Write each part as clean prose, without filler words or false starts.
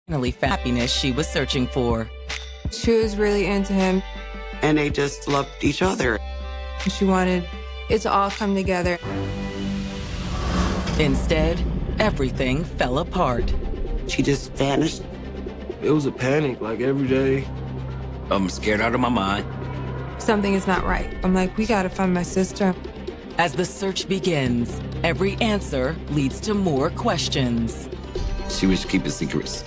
finally found happiness she was searching for. She was really into him. And they just loved each other. She wanted it to all come together. Instead, everything fell apart. She just vanished. It was a panic, like, every day. I'm scared out of my mind. Something is not right. I'm like, we gotta find my sister. As the search begins, every answer leads to more questions. She was keeping secrets.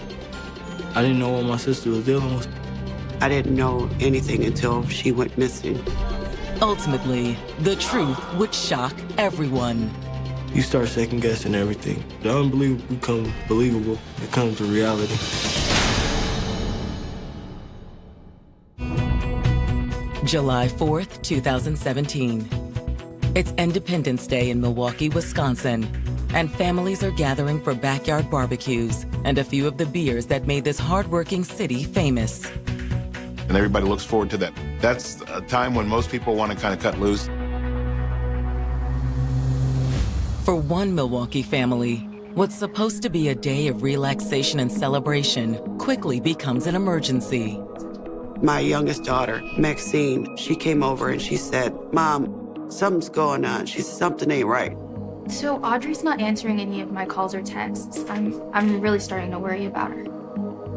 I didn't know what my sister was dealing with. I didn't know anything until she went missing. Ultimately, the truth would shock everyone. You start second-guessing everything. The unbelievable becomes believable. It comes to reality. July 4th, 2017. It's Independence Day in Milwaukee, Wisconsin, and families are gathering for backyard barbecues and a few of the beers that made this hardworking city famous. And everybody looks forward to that. That's a time when most people want to kind of cut loose. For one Milwaukee family, what's supposed to be a day of relaxation and celebration quickly becomes an emergency. My youngest daughter, Maxine, she came over and she said, "Mom, something's going on." She said, "Something ain't right." So Audrey's not answering any of my calls or texts. I'm really starting to worry about her.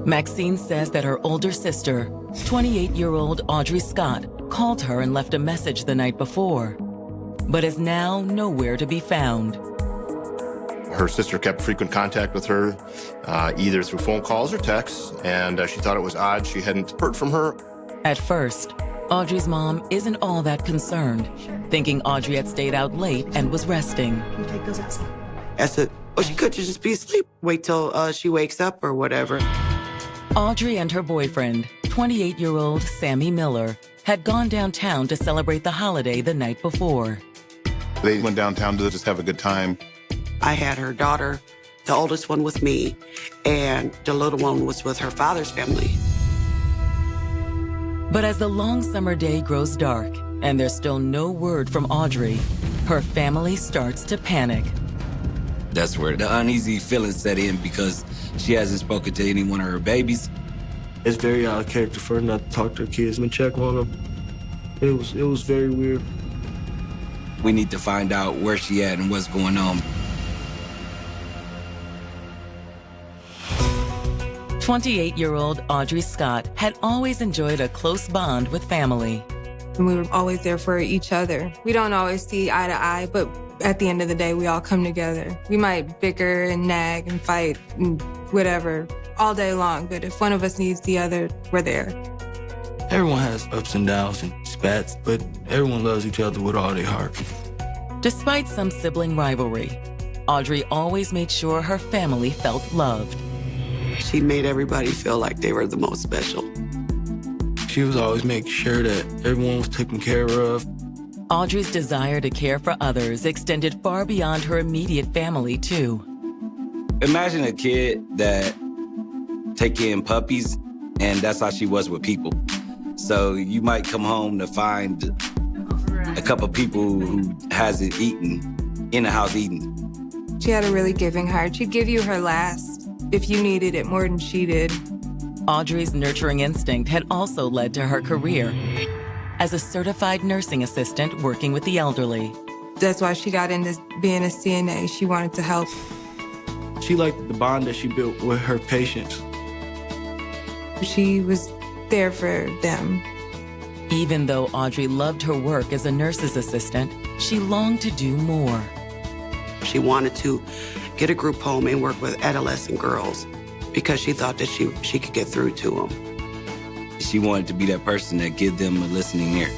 Maxine says that her older sister, 28-year-old Audrey Scott, called her and left a message the night before, but is now nowhere to be found. Her sister kept frequent contact with her, either through phone calls or texts, and she thought it was odd she hadn't heard from her. At first, Audrey's mom isn't all that concerned, thinking Audrey had stayed out late and was resting. Take those outside. I said, "Well, she could just be asleep. Wait till she wakes up or whatever." Audrey and her boyfriend, 28-year-old Sammy Miller, had gone downtown to celebrate the holiday the night before. They went downtown to just have a good time. I had her daughter, the oldest one, with me, and the little one was with her father's family. But as the long summer day grows dark and there's still no word from Audrey, her family starts to panic. That's where the uneasy feelings set in because she hasn't spoken to any one of her babies. It's very out of character for her not to talk to her kids and check on them. It was very weird. We need to find out where she at and what's going on. 28-year-old Audrey Scott had always enjoyed a close bond with family. And we were always there for each other. We don't always see eye to eye, but at the end of the day, we all come together. We might bicker and nag and fight and whatever all day long, but if one of us needs the other, we're there. Everyone has ups and downs and spats, but everyone loves each other with all their heart. Despite some sibling rivalry, Audrey always made sure her family felt loved. She made everybody feel like they were the most special. She was always making sure that everyone was taken care of. Audrey's desire to care for others extended far beyond her immediate family, too. Imagine a kid that take in puppies, and that's how she was with people. So you might come home to find a couple people who hasn't eaten in the house eating. She had a really giving heart. She'd give you her last if you needed it more than she did. Audrey's nurturing instinct had also led to her career as a certified nursing assistant working with the elderly. That's why she got into being a CNA. She wanted to help. She liked the bond that she built with her patients. She was there for them. Even though Audrey loved her work as a nurse's assistant, she longed to do more. She wanted to get a group home and work with adolescent girls because she thought that she could get through to them. She wanted to be that person that give them a listening ear.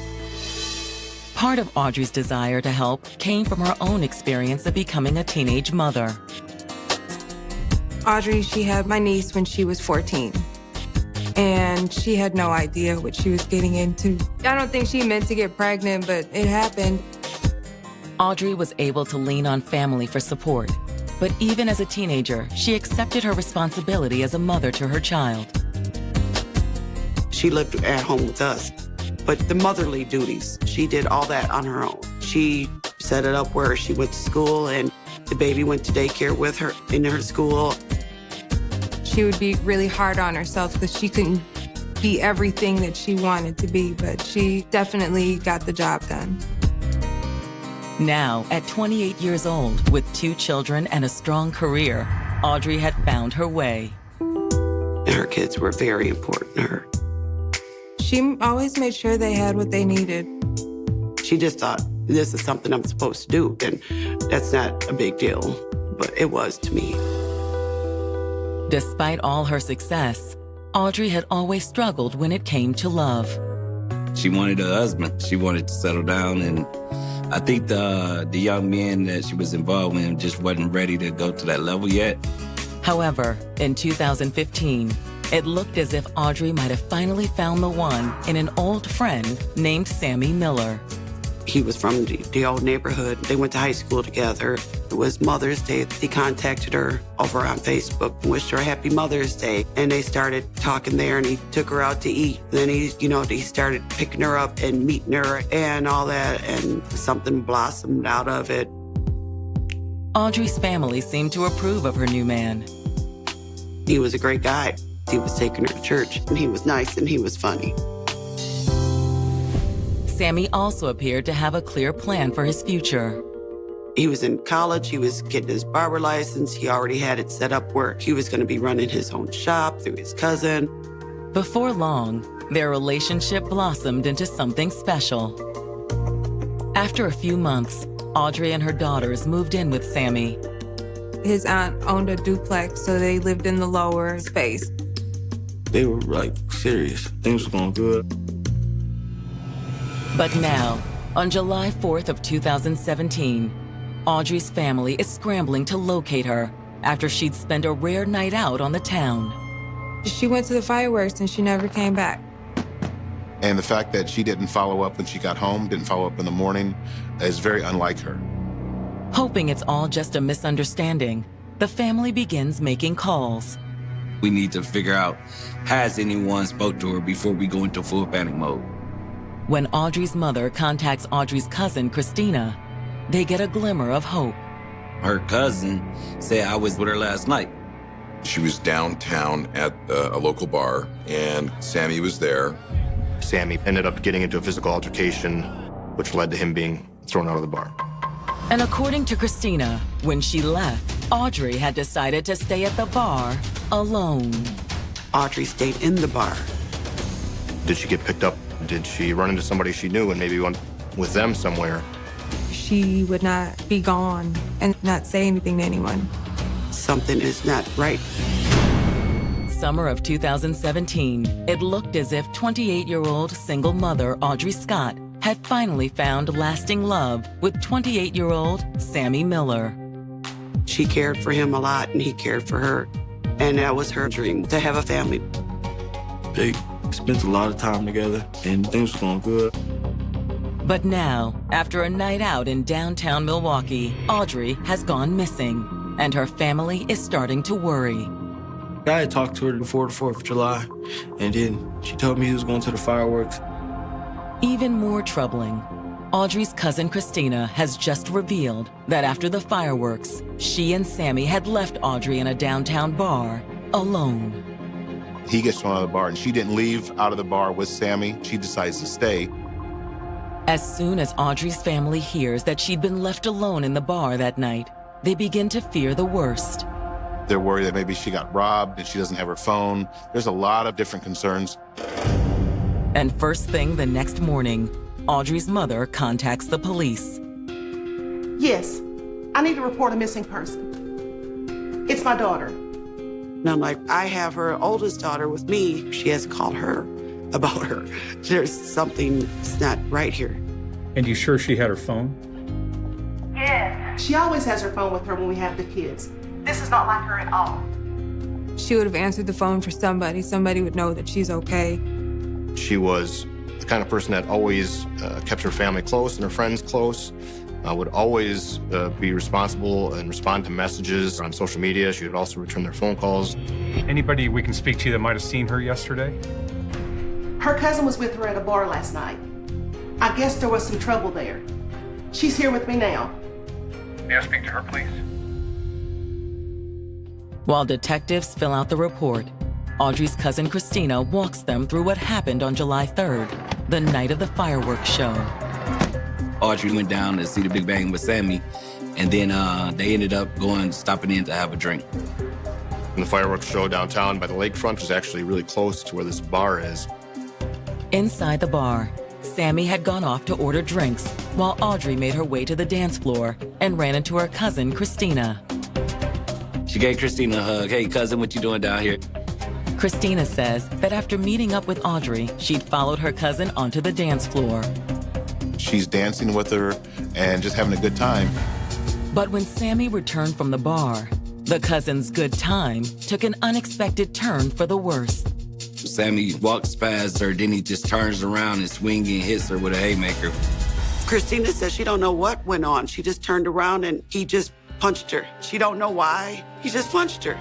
Part of Audrey's desire to help came from her own experience of becoming a teenage mother. Audrey, she had my niece when she was 14. And she had no idea what she was getting into. I don't think she meant to get pregnant, but it happened. Audrey was able to lean on family for support. But even as a teenager, she accepted her responsibility as a mother to her child. She lived at home with us, but the motherly duties, she did all that on her own. She set it up where she went to school and the baby went to daycare with her in her school. She would be really hard on herself because she couldn't be everything that she wanted to be, but she definitely got the job done. Now, at 28 years old, with 2 children and a strong career, Audrey had found her way. And her kids were very important to her. She always made sure they had what they needed. She just thought, this is something I'm supposed to do, and that's not a big deal, but it was to me. Despite all her success, Audrey had always struggled when it came to love. She wanted a husband. She wanted to settle down, and I think the young men that she was involved in just wasn't ready to go to that level yet. However, in 2015, it looked as if Audrey might have finally found the one in an old friend named Sammy Miller. He was from the old neighborhood. They went to high school together. It was Mother's Day. He contacted her over on Facebook and wished her a happy Mother's Day. And they started talking there, and he took her out to eat. Then he started picking her up and meeting her and all that, and something blossomed out of it. Audrey's family seemed to approve of her new man. He was a great guy. He was taking her to church, and he was nice, and he was funny. Sammy also appeared to have a clear plan for his future. He was in college. He was getting his barber license. He already had it set up where he was going to be running his own shop through his cousin. Before long, their relationship blossomed into something special. After a few months, Audrey and her daughters moved in with Sammy. His aunt owned a duplex, so they lived in the lower space. They were like serious. Things were going good. But now, on July 4th of 2017, Audrey's family is scrambling to locate her after she'd spent a rare night out on the town. She went to the fireworks and she never came back. And the fact that she didn't follow up when she got home, didn't follow up in the morning, is very unlike her. Hoping it's all just a misunderstanding, the family begins making calls. We need to figure out, has anyone spoke to her before we go into full panic mode? When Audrey's mother contacts Audrey's cousin, Christina, they get a glimmer of hope. Her cousin said I was with her last night. She was downtown at a local bar, and Sammy was there. Sammy ended up getting into a physical altercation, which led to him being thrown out of the bar. And according to Christina, when she left, Audrey had decided to stay at the bar alone. Audrey stayed in the bar. Did she get picked up? Did she run into somebody she knew and maybe went with them somewhere? She would not be gone and not say anything to anyone. Something is not right. Summer of 2017, it looked as if 28-year-old single mother Audrey Scott had finally found lasting love with 28-year-old Sammy Miller. She cared for him a lot, and he cared for her. And that was her dream, to have a family. They spent a lot of time together, and things were going good. But now, after a night out in downtown Milwaukee, Audrey has gone missing, and her family is starting to worry. I had talked to her before the 4th of July, and then she told me he was going to the fireworks. Even more troubling, Audrey's cousin Christina has just revealed that after the fireworks, she and Sammy had left Audrey in a downtown bar alone. He gets thrown out of the bar, and she didn't leave out of the bar with Sammy. She decides to stay. As soon as Audrey's family hears that she'd been left alone in the bar that night, they begin to fear the worst. They're worried that maybe she got robbed and she doesn't have her phone. There's a lot of different concerns. And first thing the next morning, Audrey's mother contacts the police. Yes, I need to report a missing person. It's my daughter. And I'm like, I have her oldest daughter with me. She has called her about her. There's something that's not right here. And you sure she had her phone? Yes. She always has her phone with her when we have the kids. This is not like her at all. She would have answered the phone for somebody. Somebody would know that she's okay. She was the kind of person that always kept her family close and her friends close, would always be responsible and respond to messages on social media. She would also return their phone calls. Anybody we can speak to that might have seen her yesterday? Her cousin was with her at a bar last night. I guess there was some trouble there. She's here with me now. May I speak to her, please? While detectives fill out the report, Audrey's cousin Christina walks them through what happened on July 3rd, the night of the fireworks show. Audrey went down to see the Big Bang with Sammy, and then they ended up stopping in to have a drink. And the fireworks show downtown by the lakefront was actually really close to where this bar is. Inside the bar, Sammy had gone off to order drinks while Audrey made her way to the dance floor and ran into her cousin Christina. She gave Christina a hug. Hey, cousin, what you doing down here? Christina says that after meeting up with Audrey, she'd followed her cousin onto the dance floor. She's dancing with her and just having a good time. But when Sammy returned from the bar, the cousin's good time took an unexpected turn for the worse. Sammy walks past her, then he just turns around and swings and hits her with a haymaker. Christina says she don't know what went on. She just turned around and he just punched her. She don't know why. He just punched her.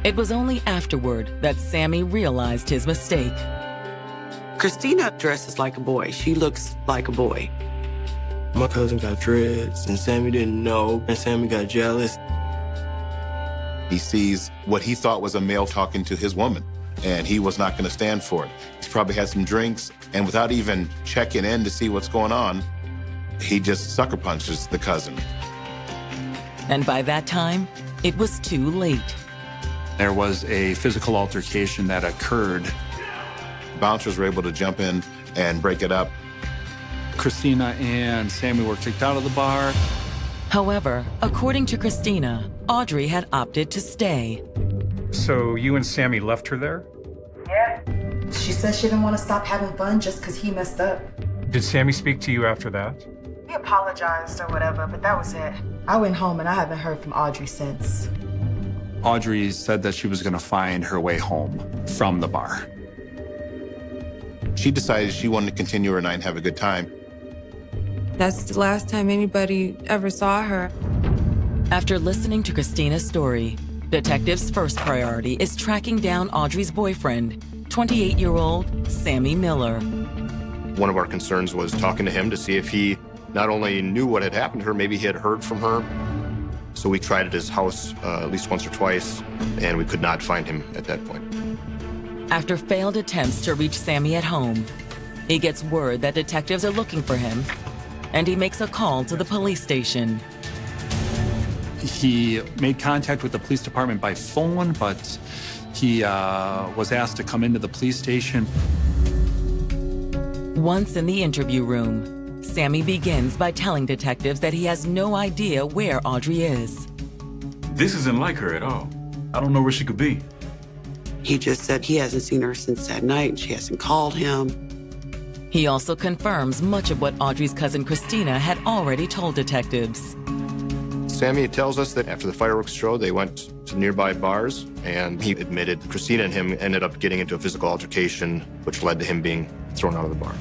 It was only afterward that Sammy realized his mistake. Christina dresses like a boy. She looks like a boy. My cousin got dreads, and Sammy didn't know, and Sammy got jealous. He sees what he thought was a male talking to his woman, and he was not going to stand for it. He's probably had some drinks, and without even checking in to see what's going on, he just sucker punches the cousin. And by that time, it was too late. There was a physical altercation that occurred. Bouncers were able to jump in and break it up. Christina and Sammy were kicked out of the bar. However, according to Christina, Audrey had opted to stay. So you and Sammy left her there? Yeah. She said she didn't want to stop having fun just because he messed up. Did Sammy speak to you after that? He apologized or whatever, but that was it. I went home and I haven't heard from Audrey since. Audrey said that she was going to find her way home from the bar. She decided she wanted to continue her night and have a good time. That's the last time anybody ever saw her. After listening to Christina's story, detectives' first priority is tracking down Audrey's boyfriend, 28-year-old Sammy Miller. One of our concerns was talking to him to see if he not only knew what had happened to her, maybe he had heard from her. So we tried at his house at least once or twice, and we could not find him at that point. After failed attempts to reach Sammy at home, he gets word that detectives are looking for him, and he makes a call to the police station. He made contact with the police department by phone, but he was asked to come into the police station. Once in the interview room, Sammy begins by telling detectives that he has no idea where Audrey is. This isn't like her at all. I don't know where she could be. He just said he hasn't seen her since that night and she hasn't called him. He also confirms much of what Audrey's cousin Christina had already told detectives. Sammy tells us that after the fireworks show, they went to nearby bars, and he admitted Christina and him ended up getting into a physical altercation, which led to him being thrown out of the bar.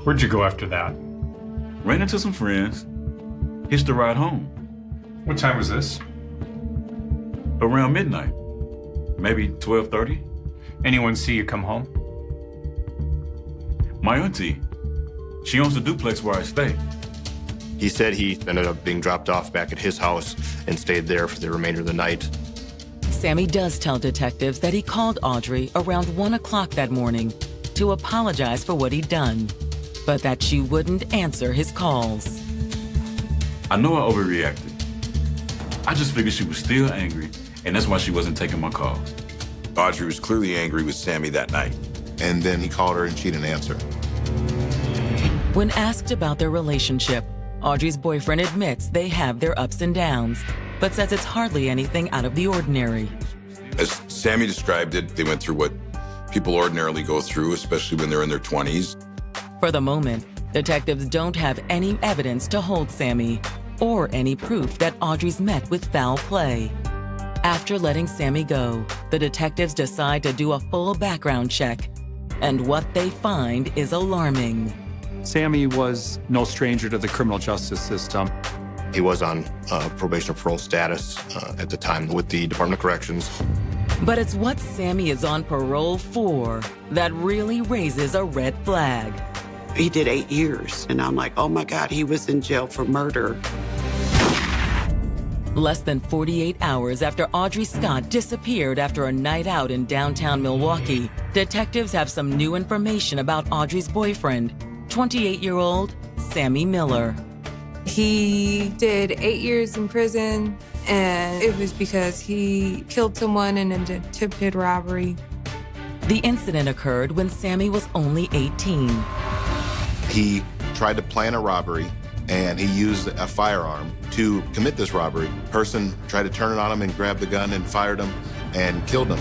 Where'd you go after that? Ran into some friends, hitched the ride home. What time was this? Around midnight, maybe 12:30. Anyone see you come home? My auntie. She owns the duplex where I stay. He said he ended up being dropped off back at his house and stayed there for the remainder of the night. Sammy does tell detectives that he called Audrey around 1 o'clock that morning to apologize for what he'd done, but that she wouldn't answer his calls. I know I overreacted. I just figured she was still angry, and that's why she wasn't taking my calls. Audrey was clearly angry with Sammy that night. And then he called her and she didn't answer. When asked about their relationship, Audrey's boyfriend admits they have their ups and downs, but says it's hardly anything out of the ordinary. As Sammy described it, they went through what people ordinarily go through, especially when they're in their 20s. For the moment, detectives don't have any evidence to hold Sammy or any proof that Audrey's met with foul play. After letting Sammy go, the detectives decide to do a full background check, and what they find is alarming. Sammy was no stranger to the criminal justice system. He was on probation or parole status at the time with the Department of Corrections. But it's what Sammy is on parole for that really raises a red flag. He did 8 years, and I'm like, oh my God, he was in jail for murder. Less than 48 hours after Audrey Scott disappeared after a night out in downtown Milwaukee, detectives have some new information about Audrey's boyfriend, 28-year-old Sammy Miller. He did 8 years in prison, and it was because he killed someone in an attempted robbery. The incident occurred when Sammy was only 18. He tried to plan a robbery, and he used a firearm to commit this robbery. Person tried to turn it on him and grabbed the gun and fired him and killed him.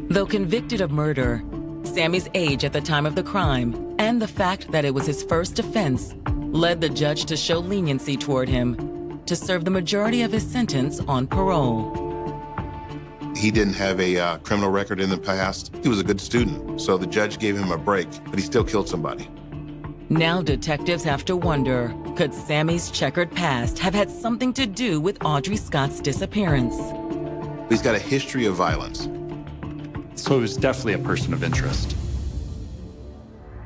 Though convicted of murder, Sammy's age at the time of the crime and the fact that it was his first offense led the judge to show leniency toward him to serve the majority of his sentence on parole. He didn't have a criminal record in the past. He was a good student, so the judge gave him a break, but he still killed somebody. Now detectives have to wonder, could Sammy's checkered past have had something to do with Audrey Scott's disappearance? He's got a history of violence. So he was definitely a person of interest.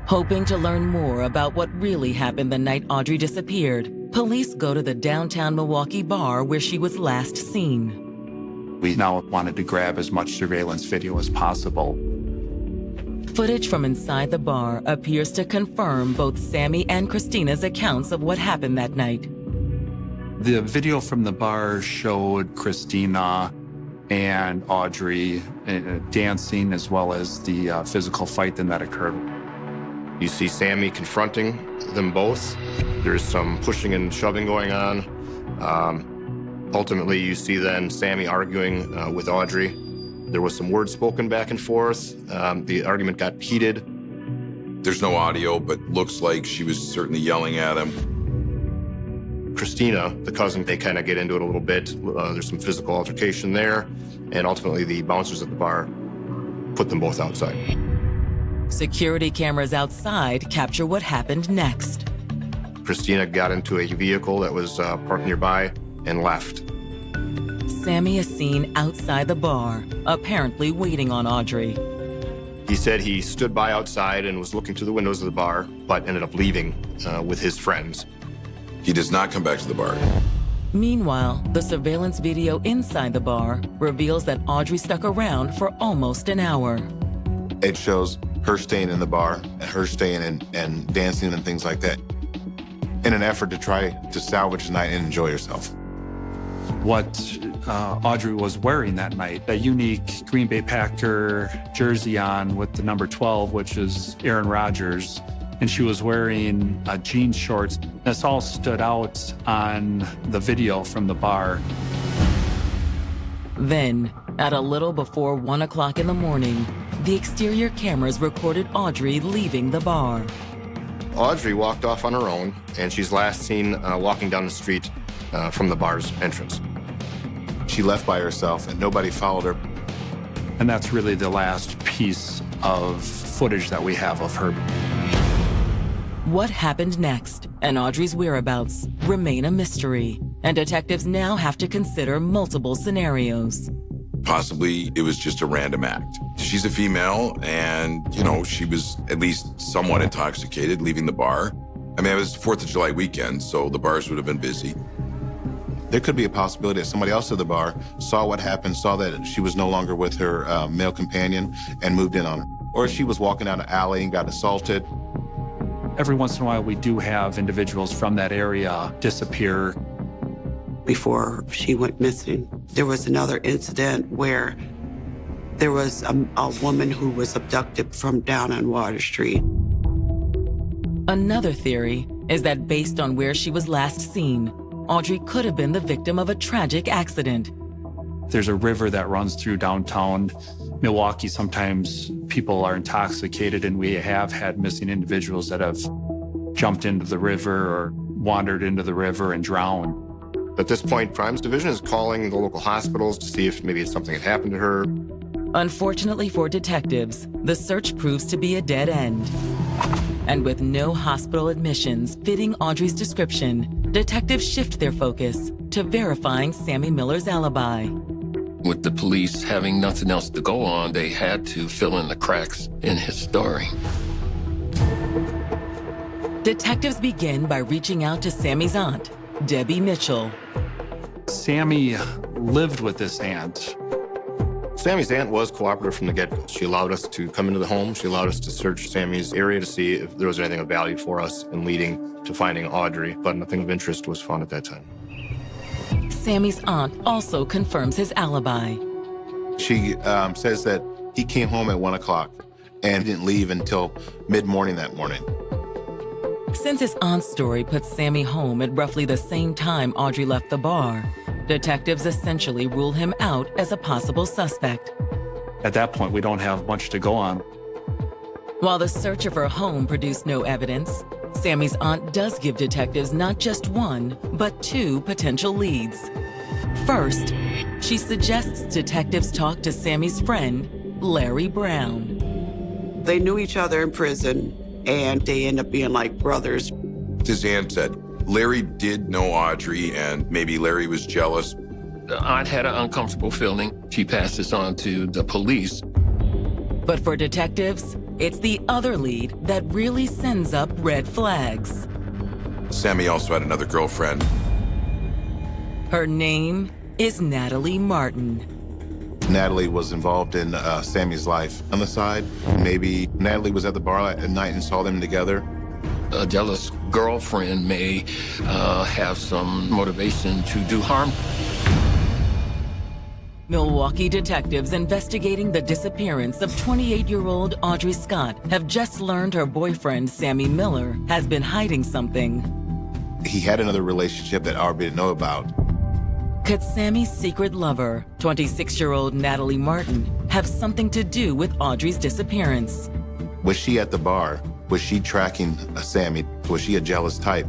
Hoping to learn more about what really happened the night Audrey disappeared, police go to the downtown Milwaukee bar where she was last seen. We now wanted to grab as much surveillance video as possible. Footage from inside the bar appears to confirm both Sammy and Christina's accounts of what happened that night. The video from the bar showed Christina and Audrey dancing, as well as the physical fight that occurred. You see Sammy confronting them both. There's some pushing and shoving going on. Ultimately, you see then Sammy arguing with Audrey. There was some words spoken back and forth. The argument got heated. There's no audio, but looks like she was certainly yelling at him. Christina, the cousin, they kind of get into it a little bit. There's some physical altercation there. And ultimately, the bouncers at the bar put them both outside. Security cameras outside capture what happened next. Christina got into a vehicle that was parked nearby and left. Sammy is seen outside the bar, apparently waiting on Audrey. He said he stood by outside and was looking through the windows of the bar, but ended up leaving with his friends. He does not come back to the bar. Meanwhile, the surveillance video inside the bar reveals that Audrey stuck around for almost an hour. It shows her staying in the bar, and her staying and dancing and things like that, in an effort to try to salvage the night and enjoy herself. What Audrey was wearing that night, a unique Green Bay Packer jersey on with the number 12, which is Aaron Rodgers, and she was wearing jean shorts. This all stood out on the video from the bar. Then, at a little before 1 o'clock in the morning, the exterior cameras recorded Audrey leaving the bar. Audrey walked off on her own, and she's last seen walking down the street from the bar's entrance. She left by herself, and nobody followed her. And that's really the last piece of footage that we have of her. What happened next and Audrey's whereabouts remain a mystery, and detectives now have to consider multiple scenarios. Possibly it was just a random act. She's a female, and, she was at least somewhat intoxicated leaving the bar. I mean, it was 4th of July weekend, so the bars would have been busy. There could be a possibility that somebody else at the bar saw what happened, saw that she was no longer with her male companion, and moved in on her. Or she was walking down an alley and got assaulted. Every once in a while, we do have individuals from that area disappear. Before she went missing, there was another incident where there was a woman who was abducted from down on Water Street. Another theory is that based on where she was last seen, Audrey could have been the victim of a tragic accident. There's a river that runs through downtown Milwaukee. Sometimes people are intoxicated, and we have had missing individuals that have jumped into the river or wandered into the river and drowned. At this point, Crimes Division is calling the local hospitals to see if maybe something had happened to her. Unfortunately for detectives, the search proves to be a dead end. And with no hospital admissions fitting Audrey's description, detectives shift their focus to verifying Sammy Miller's alibi. With the police having nothing else to go on, they had to fill in the cracks in his story. Detectives begin by reaching out to Sammy's aunt, Debbie Mitchell. Sammy lived with this aunt. Sammy's aunt was cooperative from the get-go. She allowed us to come into the home. She allowed us to search Sammy's area to see if there was anything of value for us in leading to finding Audrey, but nothing of interest was found at that time. Sammy's aunt also confirms his alibi. She says that he came home at 1 o'clock and didn't leave until mid-morning that morning. Since his aunt's story puts Sammy home at roughly the same time Audrey left the bar, detectives essentially rule him out as a possible suspect. At that point, we don't have much to go on. While the search of her home produced no evidence, Sammy's aunt does give detectives not just one, but two potential leads. First, she suggests detectives talk to Sammy's friend, Larry Brown. They knew each other in prison, and they end up being like brothers. His aunt said Larry did know Audrey, and maybe Larry was jealous. The aunt had an uncomfortable feeling. She passed this on to the police. But for detectives, it's the other lead that really sends up red flags. Sammy also had another girlfriend. Her name is Natalie Martin. Natalie was involved in Sammy's life. On the side, maybe Natalie was at the bar at night and saw them together. A jealous girlfriend may have some motivation to do harm. Milwaukee detectives investigating the disappearance of 28-year-old Audrey Scott have just learned her boyfriend, Sammy Miller, has been hiding something. He had another relationship that Audrey didn't know about. Could Sammy's secret lover, 26-year-old Natalie Martin, have something to do with Audrey's disappearance? Was she at the bar? Was she tracking Sammy? Was she a jealous type?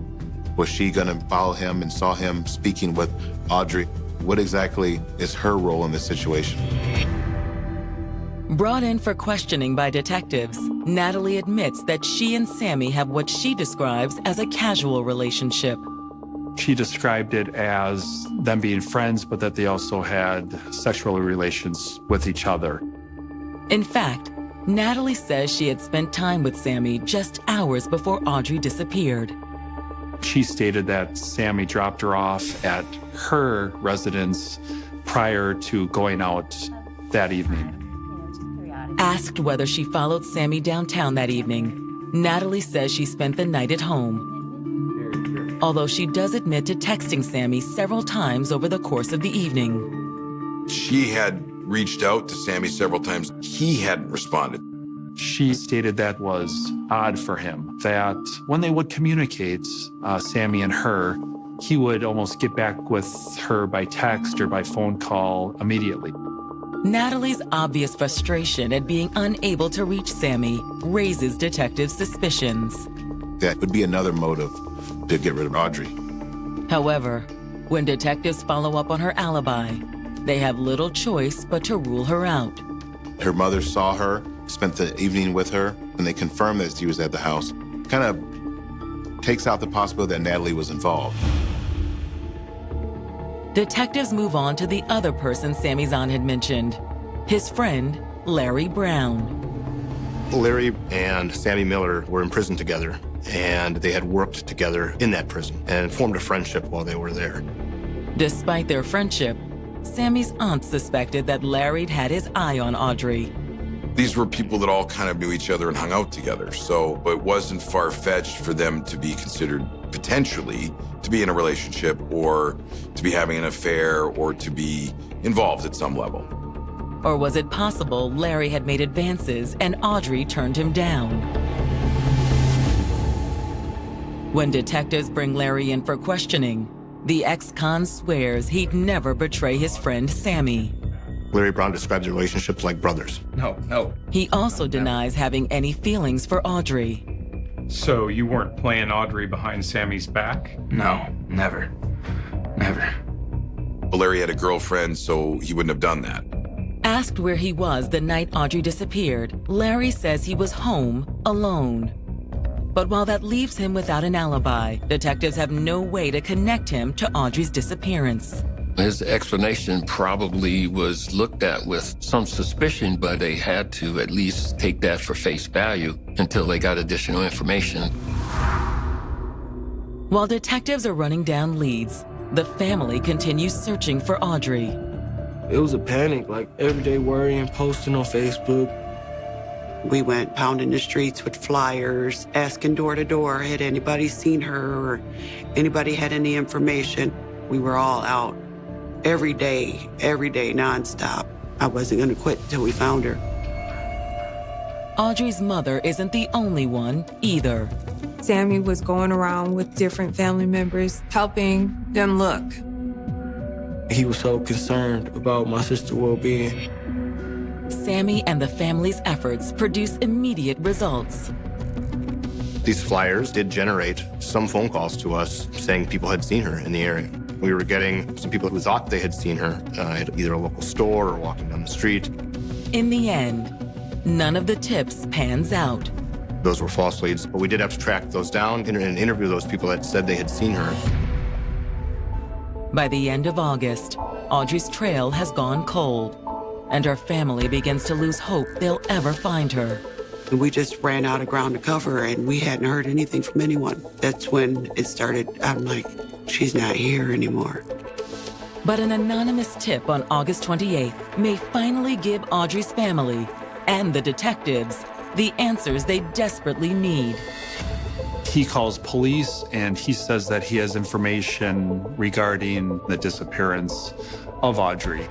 Was she gonna follow him and saw him speaking with Audrey? What exactly is her role in this situation? Brought in for questioning by detectives, Natalie admits that she and Sammy have what she describes as a casual relationship. She described it as them being friends, but that they also had sexual relations with each other. In fact, Natalie says she had spent time with Sammy just hours before Audrey disappeared. She stated that Sammy dropped her off at her residence prior to going out that evening. Asked whether she followed Sammy downtown that evening, Natalie says she spent the night at home. Although she does admit to texting Sammy several times over the course of the evening. She had reached out to Sammy several times. He hadn't responded. She stated that was odd for him, that when they would communicate, Sammy and her, he would almost get back with her by text or by phone call immediately. Natalie's obvious frustration at being unable to reach Sammy raises detectives' suspicions. That would be another motive to get rid of Audrey. However, when detectives follow up on her alibi, they have little choice but to rule her out. Her mother saw her, spent the evening with her, and they confirmed that she was at the house. Kind of takes out the possibility that Natalie was involved. Detectives move on to the other person Sammy's aunt had mentioned, his friend, Larry Brown. Larry and Sammy Miller were in prison together, and they had worked together in that prison and formed a friendship while they were there. Despite their friendship, Sammy's aunt suspected that Larry'd had his eye on Audrey. These were people that all kind of knew each other and hung out together, so it wasn't far-fetched for them to be considered potentially to be in a relationship or to be having an affair or to be involved at some level. Or was it possible Larry had made advances and Audrey turned him down? When detectives bring Larry in for questioning, the ex-con swears he'd never betray his friend Sammy. Larry Brown describes the relationships like brothers. No. He also denies having any feelings for Audrey. So you weren't playing Audrey behind Sammy's back? No, never. But Larry had a girlfriend, so he wouldn't have done that. Asked where he was the night Audrey disappeared, Larry says he was home alone. But while that leaves him without an alibi, detectives have no way to connect him to Audrey's disappearance. His explanation probably was looked at with some suspicion, but they had to at least take that for face value until they got additional information. While detectives are running down leads, the family continues searching for Audrey. It was a panic, like every day worrying, posting on Facebook. We went pounding the streets with flyers, asking door to door, had anybody seen her or anybody had any information? We were all out every day, nonstop. I wasn't gonna quit until we found her. Audrey's mother isn't the only one either. Sammy was going around with different family members, helping them look. He was so concerned about my sister's well-being. Sammy and the family's efforts produce immediate results. These flyers did generate some phone calls to us saying people had seen her in the area. We were getting some people who thought they had seen her at either a local store or walking down the street. In the end, none of the tips pans out. Those were false leads, but we did have to track those down and interview those people that said they had seen her. By the end of August, Audrey's trail has gone cold, and her family begins to lose hope they'll ever find her. We just ran out of ground to cover, and we hadn't heard anything from anyone. That's when it started. I'm like, she's not here anymore. But an anonymous tip on August 28th may finally give Audrey's family and the detectives the answers they desperately need. He calls police and he says that he has information regarding the disappearance of Audrey.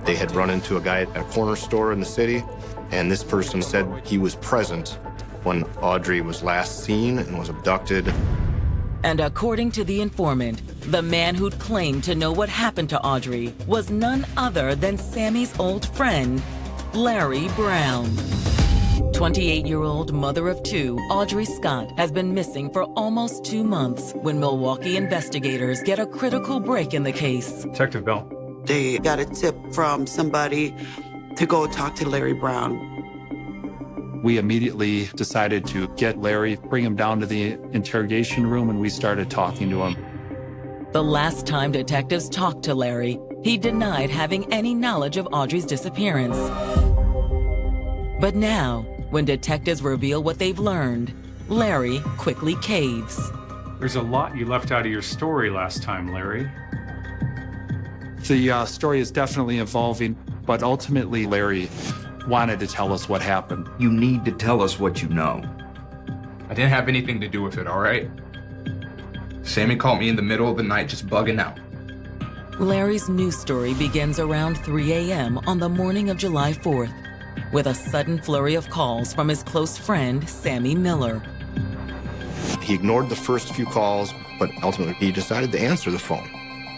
They had run into a guy at a corner store in the city, and this person said he was present when Audrey was last seen and was abducted. And according to the informant, the man who'd claimed to know what happened to Audrey was none other than Sammy's old friend, Larry Brown. 28-year-old mother of two, Audrey Scott, has been missing for almost 2 months when Milwaukee investigators get a critical break in the case. Detective Bell. They got a tip from somebody to go talk to Larry Brown. We immediately decided to get Larry, bring him down to the interrogation room, and we started talking to him. The last time detectives talked to Larry, he denied having any knowledge of Audrey's disappearance. But now, when detectives reveal what they've learned, Larry quickly caves. There's a lot you left out of your story last time, Larry. The story is definitely evolving, but ultimately Larry wanted to tell us what happened. You need to tell us what you know. I didn't have anything to do with it, all right? Sammy called me in the middle of the night just bugging out. Larry's news story begins around 3 a.m. on the morning of July 4th, with a sudden flurry of calls from his close friend, Sammy Miller. He ignored the first few calls, but ultimately he decided to answer the phone.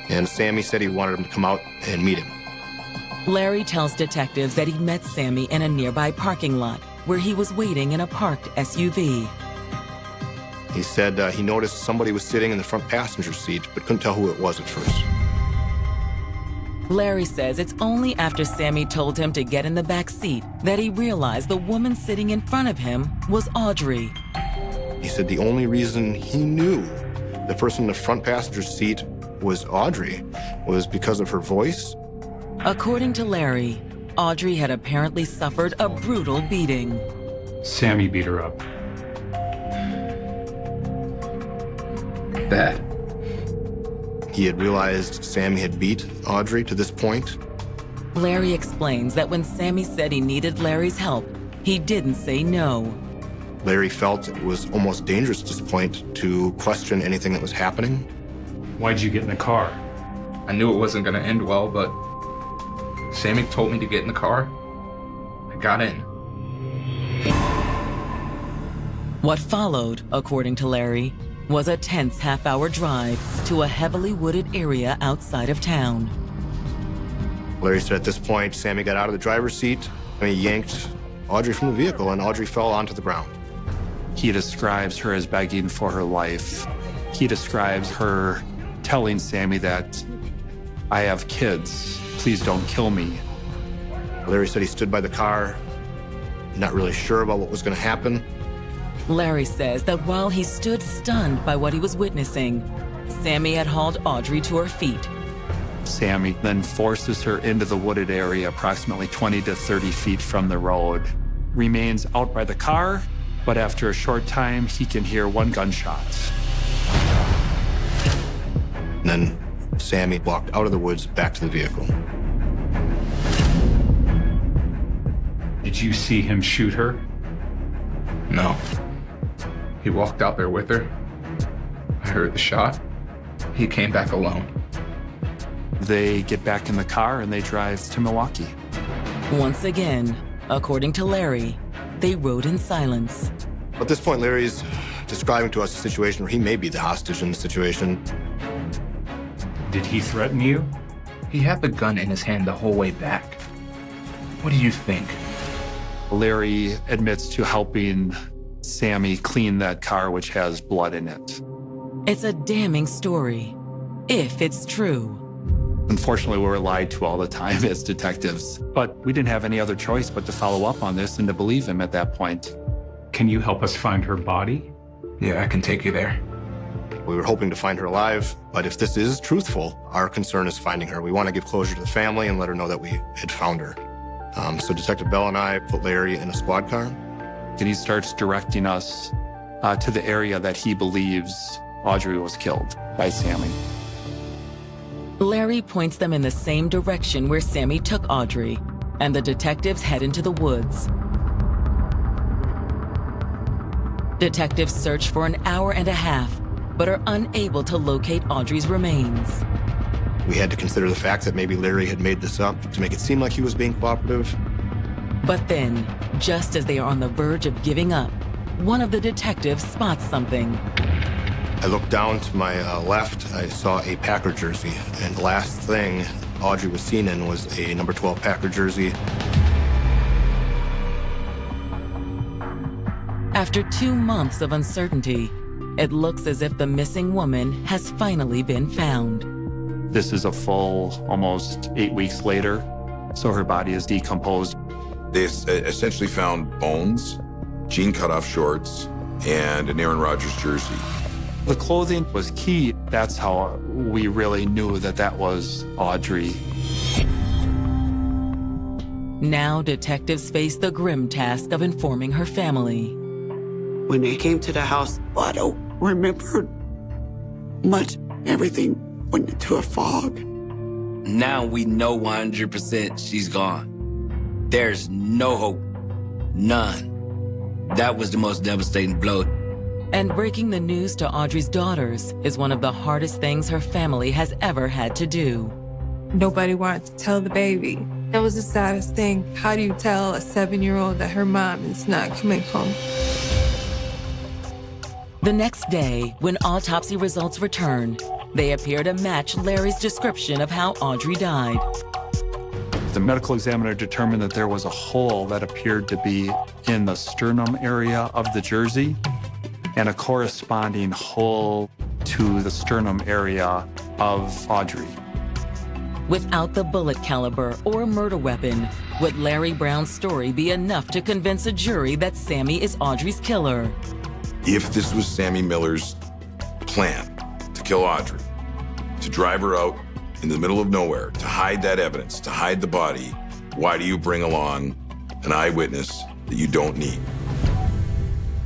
And Sammy said he wanted him to come out and meet him. Larry tells detectives that he met Sammy in a nearby parking lot where he was waiting in a parked SUV. He said he noticed somebody was sitting in the front passenger seat, but couldn't tell who it was at first. Larry says it's only after Sammy told him to get in the back seat that he realized the woman sitting in front of him was Audrey. He said the only reason he knew the person in the front passenger seat was Audrey was because of her voice. According to Larry, Audrey had apparently suffered a brutal beating. Sammy beat her up. Bad. He had realized Sammy had beat Audrey to this point. Larry explains that when Sammy said he needed Larry's help, he didn't say no. Larry felt it was almost dangerous at this point to question anything that was happening. Why'd you get in the car? I knew it wasn't going to end well, but Sammy told me to get in the car. I got in. What followed, according to Larry, was a tense half-hour drive to a heavily wooded area outside of town. Larry said at this point, Sammy got out of the driver's seat and he yanked Audrey from the vehicle, and Audrey fell onto the ground. He describes her as begging for her life. He describes her telling Sammy that, "I have kids, please don't kill me." Larry said he stood by the car, not really sure about what was going to happen. Larry says that while he stood stunned by what he was witnessing, Sammy had hauled Audrey to her feet. Sammy then forces her into the wooded area approximately 20 to 30 feet from the road, remains out by the car, but after a short time, he can hear one gunshot. And then Sammy walked out of the woods back to the vehicle. Did you see him shoot her? No. He walked out there with her. I heard the shot. He came back alone. They get back in the car and they drive to Milwaukee. Once again, according to Larry, they rode in silence. At this point, Larry's describing to us a situation where he may be the hostage in the situation. Did he threaten you? He had the gun in his hand the whole way back. What do you think? Larry admits to helping Sammy clean that car, which has blood in it. It's a damning story, if it's true. Unfortunately, we were lied to all the time as detectives, but we didn't have any other choice but to follow up on this and to believe him at that point. Can you help us find her body? Yeah, I can take you there. We were hoping to find her alive, but if this is truthful, our concern is finding her. We want to give closure to the family and let her know that we had found her. So Detective Bell and I put Larry in a squad car. And he starts directing us to the area that he believes Audrey was killed by Sammy. Larry points them in the same direction where Sammy took Audrey, and the detectives head into the woods. Detectives search for an hour and a half, but are unable to locate Audrey's remains. We had to consider the fact that maybe Larry had made this up to make it seem like he was being cooperative. But then, just as they are on the verge of giving up, one of the detectives spots something. I looked down to my left, I saw a Packer jersey, and the last thing Audrey was seen in was a number 12 Packer jersey. After 2 months of uncertainty, it looks as if the missing woman has finally been found. This is a full almost 8 weeks later, so her body is decomposed. They essentially found bones, jean cutoff shorts, and an Aaron Rodgers jersey. The clothing was key. That's how we really knew that that was Audrey. Now detectives face the grim task of informing her family. When they came to the house, I don't remember much. Everything went into a fog. Now we know 100% she's gone. There's no hope. None. That was the most devastating blow. And breaking the news to Audrey's daughters is one of the hardest things her family has ever had to do. Nobody wanted to tell the baby. That was the saddest thing. How do you tell a 7-year-old that her mom is not coming home? The next day, when autopsy results return, they appear to match Larry's description of how Audrey died. The medical examiner determined that there was a hole that appeared to be in the sternum area of the jersey and a corresponding hole to the sternum area of Audrey. Without the bullet caliber or murder weapon, would Larry Brown's story be enough to convince a jury that Sammy is Audrey's killer? If this was Sammy Miller's plan to kill Audrey, to drive her out in the middle of nowhere, to hide that evidence, to hide the body, why do you bring along an eyewitness that you don't need?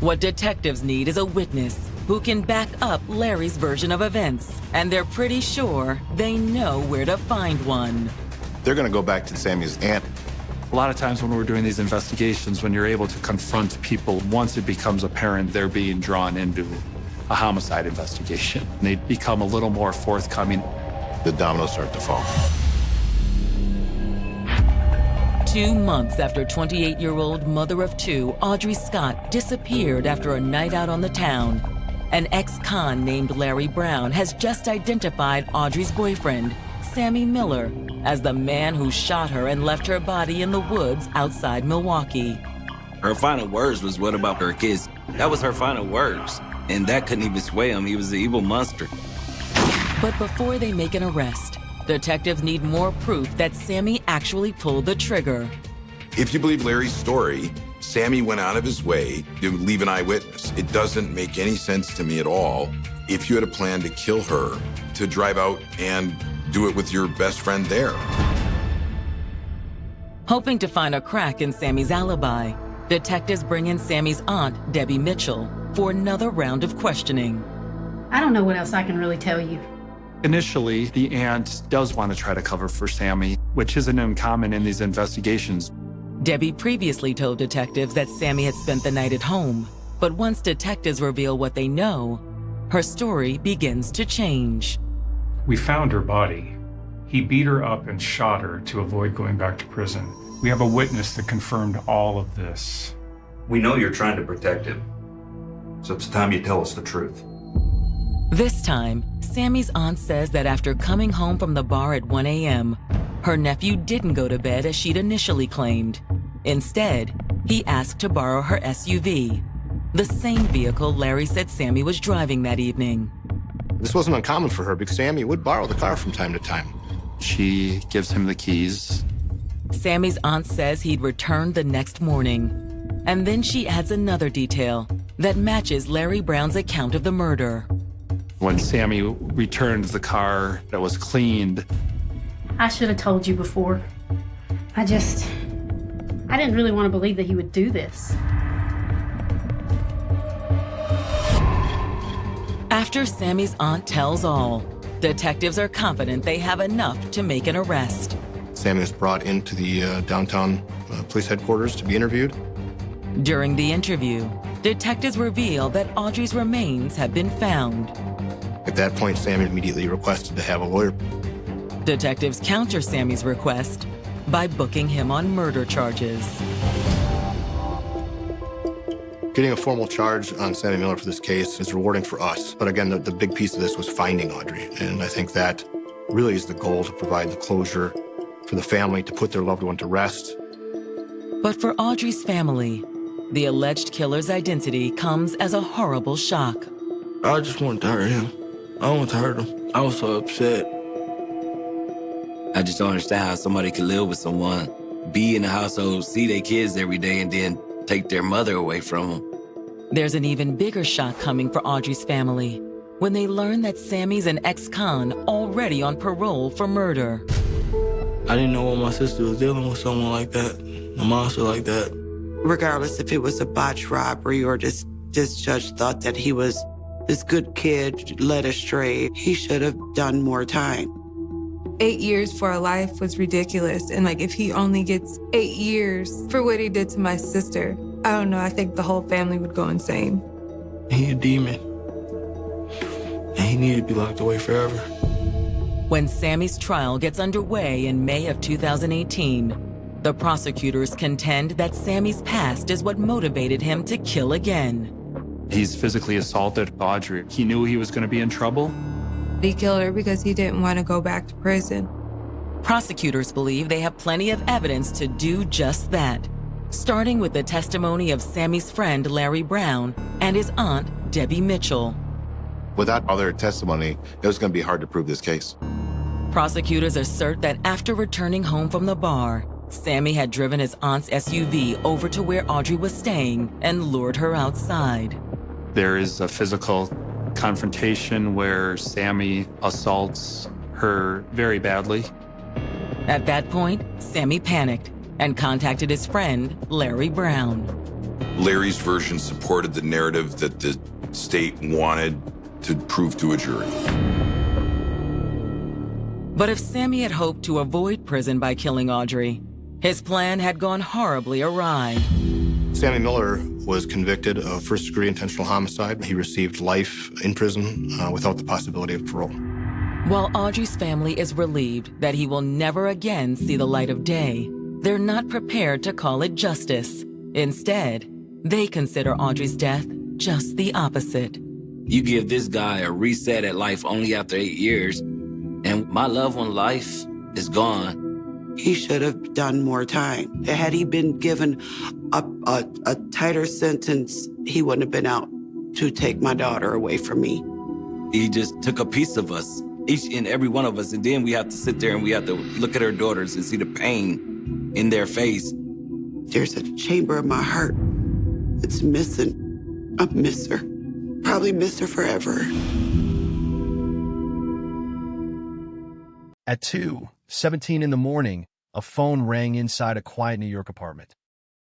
What detectives need is a witness who can back up Larry's version of events, and they're pretty sure they know where to find one. They're going to go back to Sammy's aunt. A lot of times when we're doing these investigations, when you're able to confront people, once it becomes apparent they're being drawn into a homicide investigation, they become a little more forthcoming. The dominoes start to fall. 2 months after 28-year-old mother of 2, Audrey Scott, disappeared after a night out on the town, an ex-con named Larry Brown has just identified Audrey's boyfriend, Sammy Miller, as the man who shot her and left her body in the woods outside Milwaukee. Her final words was, "What about her kids?" That was her final words. And that couldn't even sway him. He was an evil monster. But before they make an arrest, detectives need more proof that Sammy actually pulled the trigger. If you believe Larry's story, Sammy went out of his way to leave an eyewitness. It doesn't make any sense to me at all. If you had a plan to kill her, to drive out and do it with your best friend there. Hoping to find a crack in Sammy's alibi, detectives bring in Sammy's aunt, Debbie Mitchell, for another round of questioning. I don't know what else I can really tell you. Initially, the aunt does want to try to cover for Sammy, which isn't uncommon in these investigations. Debbie previously told detectives that Sammy had spent the night at home, but once detectives reveal what they know, her story begins to change. We found her body. He beat her up and shot her to avoid going back to prison. We have a witness that confirmed all of this. We know you're trying to protect him, so it's time you tell us the truth. This time, Sammy's aunt says that after coming home from the bar at 1 a.m., her nephew didn't go to bed as she'd initially claimed. Instead, he asked to borrow her SUV, the same vehicle Larry said Sammy was driving that evening. This wasn't uncommon for her because Sammy would borrow the car from time to time. She gives him the keys. Sammy's aunt says he'd returned the next morning. And then she adds another detail that matches Larry Brown's account of the murder. When Sammy returned the car that was cleaned, I should have told you before. I didn't really want to believe that he would do this. After Sammy's aunt tells all, detectives are confident they have enough to make an arrest. Sammy was brought into the downtown police headquarters to be interviewed. During the interview, detectives reveal that Audrey's remains have been found. At that point, Sammy immediately requested to have a lawyer. Detectives counter Sammy's request by booking him on murder charges. Getting a formal charge on Sammy Miller for this case is rewarding for us. But again, the big piece of this was finding Audrey. And I think that really is the goal, to provide the closure for the family, to put their loved one to rest. But for Audrey's family, the alleged killer's identity comes as a horrible shock. I just wanted to hurt him. I wanted to hurt him. I was so upset. I just don't understand how somebody could live with someone, be in the household, see their kids every day, and then take their mother away from them. There's an even bigger shock coming for Audrey's family when they learn that Sammy's an ex-con already on parole for murder. I didn't know what my sister was dealing with someone like that, a monster like that. Regardless if it was a botched robbery or this judge thought that he was this good kid led astray, he should have done more time. 8 years for a life was ridiculous. And if he only gets 8 years for what he did to my sister, I don't know, I think the whole family would go insane. He a demon. And he needed to be locked away forever. When Sammy's trial gets underway in May of 2018, the prosecutors contend that Sammy's past is what motivated him to kill again. He's physically assaulted Audrey. He knew he was going to be in trouble. He killed her because he didn't want to go back to prison. Prosecutors believe they have plenty of evidence to do just that, starting with the testimony of Sammy's friend Larry Brown and his aunt Debbie Mitchell. Without other testimony, it was going to be hard to prove this case. Prosecutors assert that after returning home from the bar, Sammy had driven his aunt's SUV over to where Audrey was staying and lured her outside. There is a physical confrontation where Sammy assaults her very badly. At that point, Sammy panicked and contacted his friend, Larry Brown. Larry's version supported the narrative that the state wanted to prove to a jury. But if Sammy had hoped to avoid prison by killing Audrey, his plan had gone horribly awry. Sammy Miller was convicted of first-degree intentional homicide. He received life in prison without the possibility of parole. While Audrey's family is relieved that he will never again see the light of day, they're not prepared to call it justice. Instead, they consider Audrey's death just the opposite. You give this guy a reset at life only after 8 years, and my loved one's life is gone. He should have done more time. Had he been given a tighter sentence, he wouldn't have been out to take my daughter away from me. He just took a piece of us, each and every one of us, and then we have to sit there and we have to look at our daughters and see the pain in their face. There's a chamber of my heart that's missing. I miss her. Probably miss her forever. At 2:17 in the morning, a phone rang inside a quiet New York apartment.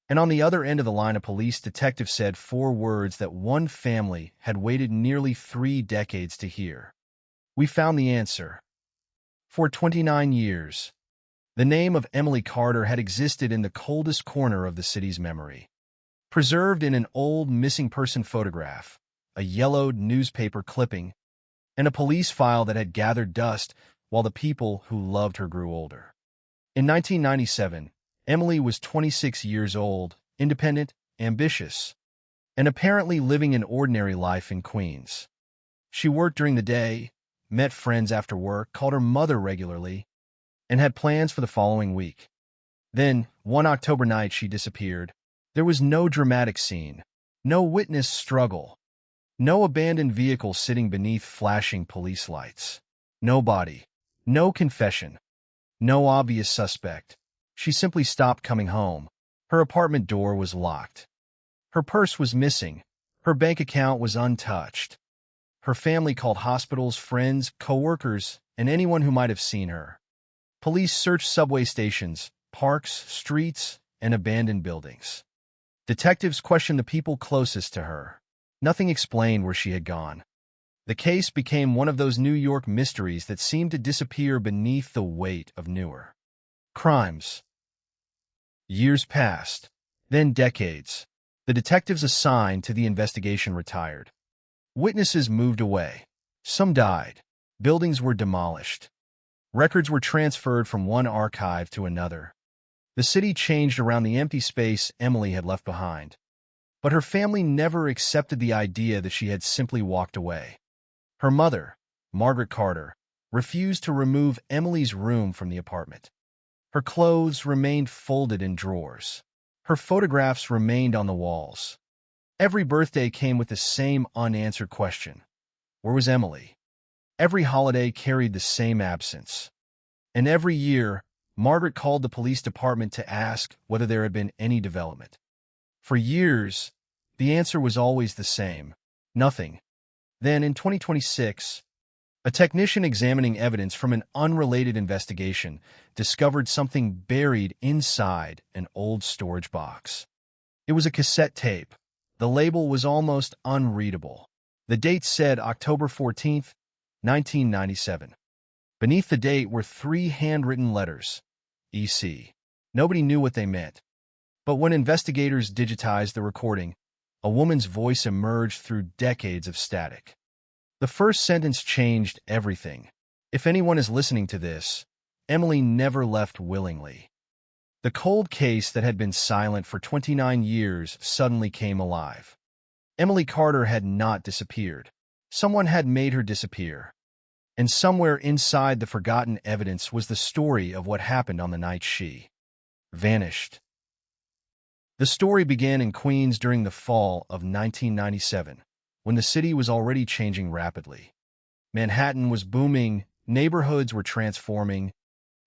And on the other end of the line of police, detectives said 4 words that one family had waited nearly 3 decades to hear. We found the answer. For 29 years, the name of Emily Carter had existed in the coldest corner of the city's memory. Preserved in an old missing person photograph, a yellowed newspaper clipping, and a police file that had gathered dust while the people who loved her grew older. In 1997, Emily was 26 years old, independent, ambitious, and apparently living an ordinary life in Queens. She worked during the day, met friends after work, called her mother regularly, and had plans for the following week. Then, one October night, she disappeared. There was no dramatic scene, no witness struggle, no abandoned vehicle sitting beneath flashing police lights. No body, no confession, no obvious suspect. She simply stopped coming home. Her apartment door was locked. Her purse was missing. Her bank account was untouched. Her family called hospitals, friends, co-workers, and anyone who might have seen her. Police searched subway stations, parks, streets, and abandoned buildings. Detectives questioned the people closest to her. Nothing explained where she had gone. The case became one of those New York mysteries that seemed to disappear beneath the weight of newer crimes. Years passed, then decades. The detectives assigned to the investigation retired. Witnesses moved away. Some died. Buildings were demolished. Records were transferred from one archive to another. The city changed around the empty space Emily had left behind. But her family never accepted the idea that she had simply walked away. Her mother, Margaret Carter, refused to remove Emily's room from the apartment. Her clothes remained folded in drawers. Her photographs remained on the walls. Every birthday came with the same unanswered question. Where was Emily? Every holiday carried the same absence. And every year, Margaret called the police department to ask whether there had been any development. For years, the answer was always the same: nothing. Then, in 2026, a technician examining evidence from an unrelated investigation discovered something buried inside an old storage box. It was a cassette tape. The label was almost unreadable. The date said October 14th, 1997. Beneath the date were 3 handwritten letters: EC. Nobody knew what they meant. But when investigators digitized the recording, a woman's voice emerged through decades of static. The first sentence changed everything. If anyone is listening to this, Emily never left willingly. The cold case that had been silent for 29 years suddenly came alive. Emily Carter had not disappeared. Someone had made her disappear. And somewhere inside the forgotten evidence was the story of what happened on the night she vanished. The story began in Queens during the fall of 1997, when the city was already changing rapidly. Manhattan was booming, neighborhoods were transforming,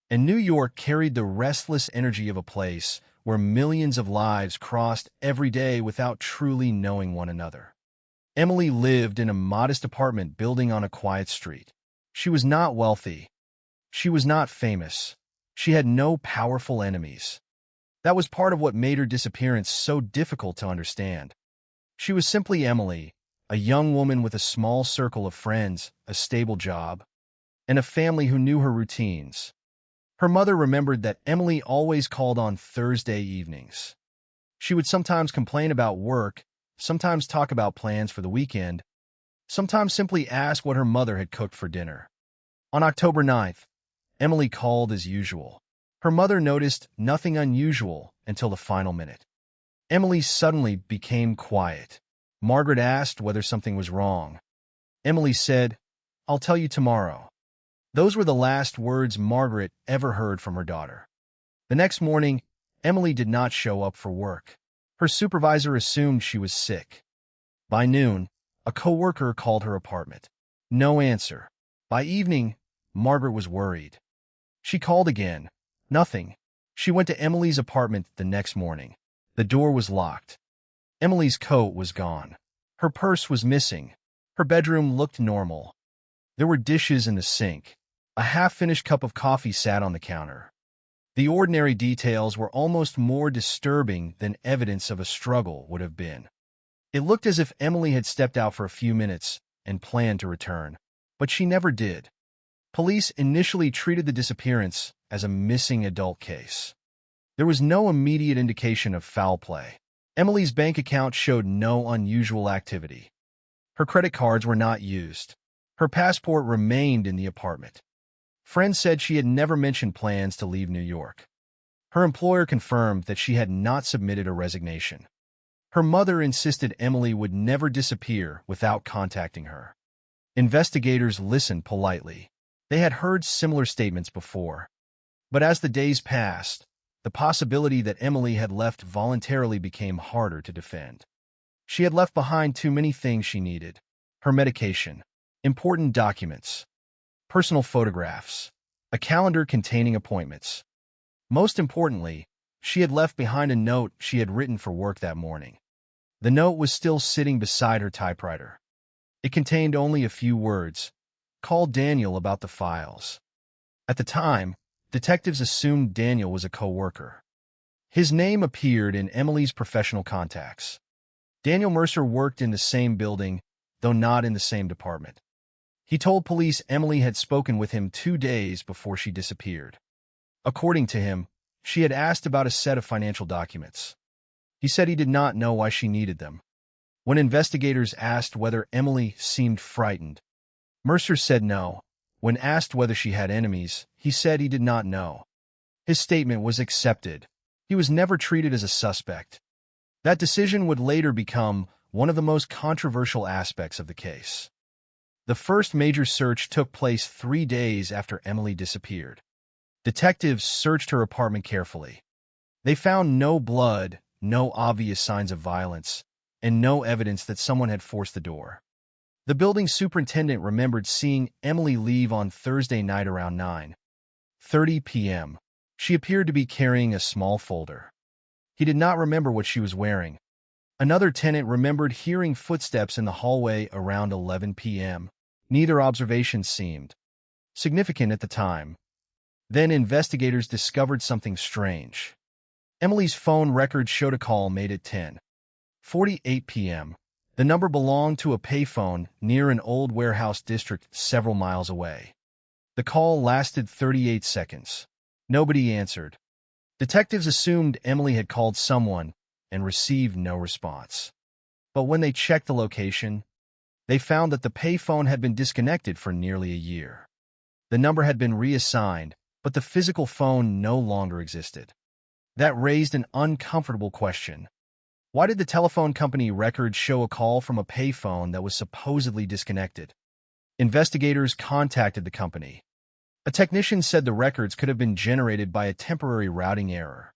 and New York carried the restless energy of a place where millions of lives crossed every day without truly knowing one another. Emily lived in a modest apartment building on a quiet street. She was not wealthy. She was not famous. She had no powerful enemies. That was part of what made her disappearance so difficult to understand. She was simply Emily, a young woman with a small circle of friends, a stable job, and a family who knew her routines. Her mother remembered that Emily always called on Thursday evenings. She would sometimes complain about work, sometimes talk about plans for the weekend, sometimes simply ask what her mother had cooked for dinner. On October 9th, Emily called as usual. Her mother noticed nothing unusual until the final minute. Emily suddenly became quiet. Margaret asked whether something was wrong. Emily said, "I'll tell you tomorrow." Those were the last words Margaret ever heard from her daughter. The next morning, Emily did not show up for work. Her supervisor assumed she was sick. By noon, a coworker called her apartment. No answer. By evening, Margaret was worried. She called again. Nothing. She went to Emily's apartment the next morning. The door was locked. Emily's coat was gone. Her purse was missing. Her bedroom looked normal. There were dishes in the sink. A half-finished cup of coffee sat on the counter. The ordinary details were almost more disturbing than evidence of a struggle would have been. It looked as if Emily had stepped out for a few minutes and planned to return. but she never did. Police initially treated the disappearance as a missing adult case. There was no immediate indication of foul play. Emily's bank account showed no unusual activity. Her credit cards were not used. Her passport remained in the apartment. Friends said she had never mentioned plans to leave New York. Her employer confirmed that she had not submitted a resignation. Her mother insisted Emily would never disappear without contacting her. Investigators listened politely. They had heard similar statements before. But as the days passed, the possibility that Emily had left voluntarily became harder to defend. She had left behind too many things she needed: her medication, important documents, personal photographs, a calendar containing appointments. Most importantly, she had left behind a note she had written for work that morning. The note was still sitting beside her typewriter. It contained only a few words: "Call Daniel about the files." At the time, detectives assumed Daniel was a co-worker. His name appeared in Emily's professional contacts. Daniel Mercer worked in the same building, though not in the same department. He told police Emily had spoken with him 2 days before she disappeared. According to him, she had asked about a set of financial documents. He said he did not know why she needed them. When investigators asked whether Emily seemed frightened, Mercer said no. When asked whether she had enemies, he said he did not know. His statement was accepted. He was never treated as a suspect. That decision would later become one of the most controversial aspects of the case. The first major search took place 3 days after Emily disappeared. Detectives searched her apartment carefully. They found no blood, no obvious signs of violence, and no evidence that someone had forced the door. The building superintendent remembered seeing Emily leave on Thursday night around 9:30 p.m. She appeared to be carrying a small folder. He did not remember what she was wearing. Another tenant remembered hearing footsteps in the hallway around 11 p.m. Neither observation seemed significant at the time. Then investigators discovered something strange. Emily's phone record showed a call made at 10:48 p.m. The number belonged to a payphone near an old warehouse district several miles away. The call lasted 38 seconds. Nobody answered. Detectives assumed Emily had called someone and received no response. But when they checked the location, they found that the payphone had been disconnected for nearly a year. The number had been reassigned, but the physical phone no longer existed. That raised an uncomfortable question. Why did the telephone company records show a call from a payphone that was supposedly disconnected? Investigators contacted the company. A technician said the records could have been generated by a temporary routing error.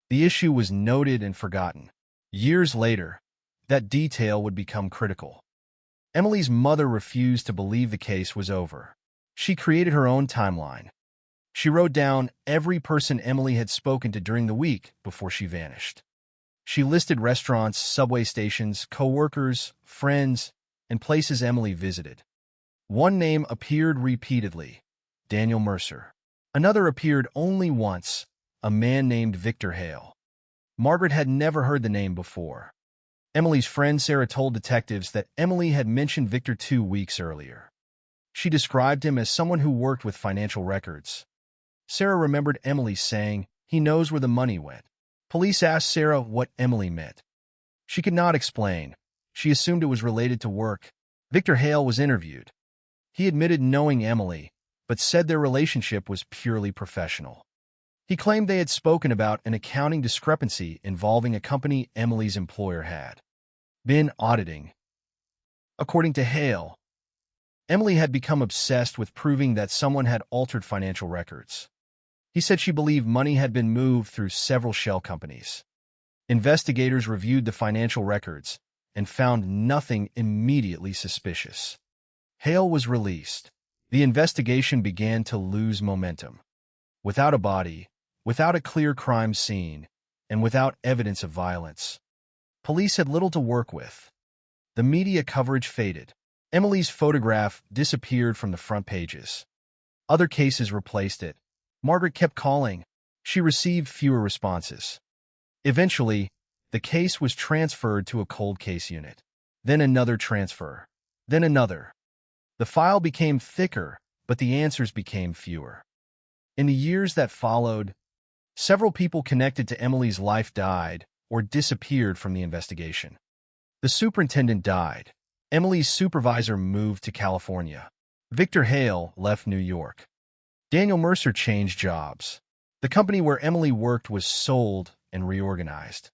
The issue was noted and forgotten. Years later, that detail would become critical. Emily's mother refused to believe the case was over. She created her own timeline. She wrote down every person Emily had spoken to during the week before she vanished. She listed restaurants, subway stations, co-workers, friends, and places Emily visited. One name appeared repeatedly: Daniel Mercer. Another appeared only once: a man named Victor Hale. Margaret had never heard the name before. Emily's friend Sarah told detectives that Emily had mentioned Victor 2 weeks earlier. She described him as someone who worked with financial records. Sarah remembered Emily saying, "He knows where the money went." Police asked Sarah what Emily meant. She could not explain. She assumed it was related to work. Victor Hale was interviewed. He admitted knowing Emily, but said their relationship was purely professional. He claimed they had spoken about an accounting discrepancy involving a company Emily's employer had been auditing. According to Hale, Emily had become obsessed with proving that someone had altered financial records. He said she believed money had been moved through several shell companies. Investigators reviewed the financial records and found nothing immediately suspicious. Hale was released. The investigation began to lose momentum. Without a body, without a clear crime scene, and without evidence of violence, police had little to work with. The media coverage faded. Emily's photograph disappeared from the front pages. Other cases replaced it. Margaret kept calling. She received fewer responses. Eventually, the case was transferred to a cold case unit. Then another transfer. Then another. The file became thicker, but the answers became fewer. In the years that followed, several people connected to Emily's life died or disappeared from the investigation. The superintendent died. Emily's supervisor moved to California. Victor Hale left New York. Daniel Mercer changed jobs. The company where Emily worked was sold and reorganized.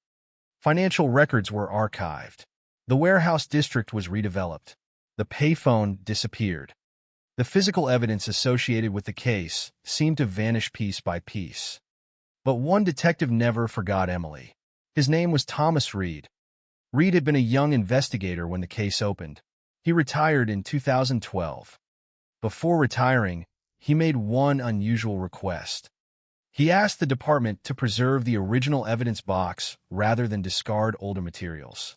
Financial records were archived. The warehouse district was redeveloped. The payphone disappeared. The physical evidence associated with the case seemed to vanish piece by piece. But one detective never forgot Emily. His name was Thomas Reed. Reed had been a young investigator when the case opened. He retired in 2012. Before retiring, he made one unusual request. He asked the department to preserve the original evidence box rather than discard older materials.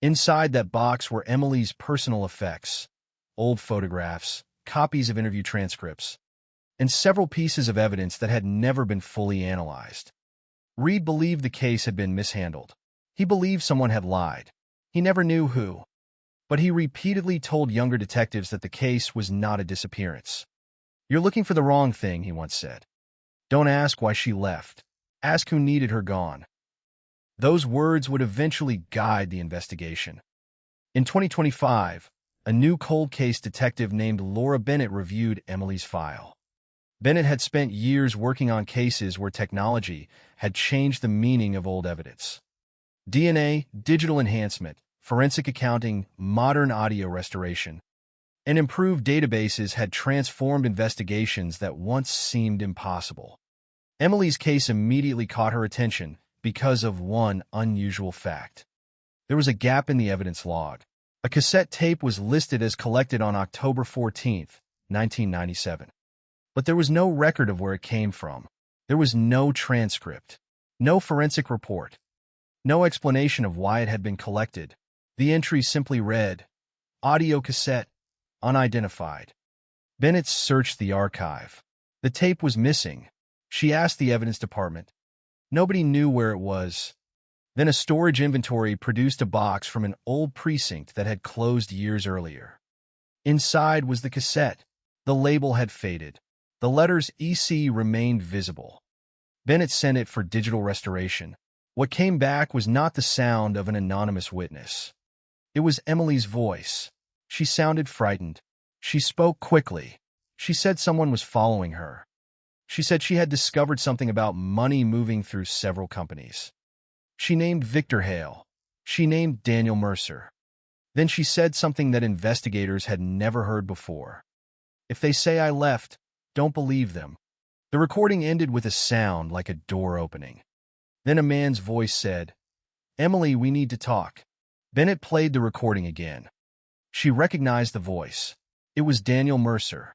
Inside that box were Emily's personal effects, old photographs, copies of interview transcripts, and several pieces of evidence that had never been fully analyzed. Reed believed the case had been mishandled. He believed someone had lied. He never knew who. But he repeatedly told younger detectives that the case was not a disappearance. "You're looking for the wrong thing," he once said. "Don't ask why she left. Ask who needed her gone." Those words would eventually guide the investigation. In 2025, a new cold case detective named Laura Bennett reviewed Emily's file. Bennett had spent years working on cases where technology had changed the meaning of old evidence. DNA, digital enhancement, forensic accounting, modern audio restoration, and improved databases had transformed investigations that once seemed impossible. Emily's case immediately caught her attention because of one unusual fact. There was a gap in the evidence log. A cassette tape was listed as collected on October 14, 1997. But there was no record of where it came from. There was no transcript, no forensic report, no explanation of why it had been collected. The entry simply read, "Audio cassette, unidentified." Bennett searched the archive. The tape was missing. She asked the evidence department. Nobody knew where it was. Then a storage inventory produced a box from an old precinct that had closed years earlier. Inside was the cassette. The label had faded. The letters EC remained visible. Bennett sent it for digital restoration. What came back was not the sound of an anonymous witness. It was Emily's voice. She sounded frightened. She spoke quickly. She said someone was following her. She said she had discovered something about money moving through several companies. She named Victor Hale. She named Daniel Mercer. Then she said something that investigators had never heard before. "If they say I left, don't believe them." The recording ended with a sound like a door opening. Then a man's voice said, "Emily, we need to talk." Bennett played the recording again. She recognized the voice. It was Daniel Mercer.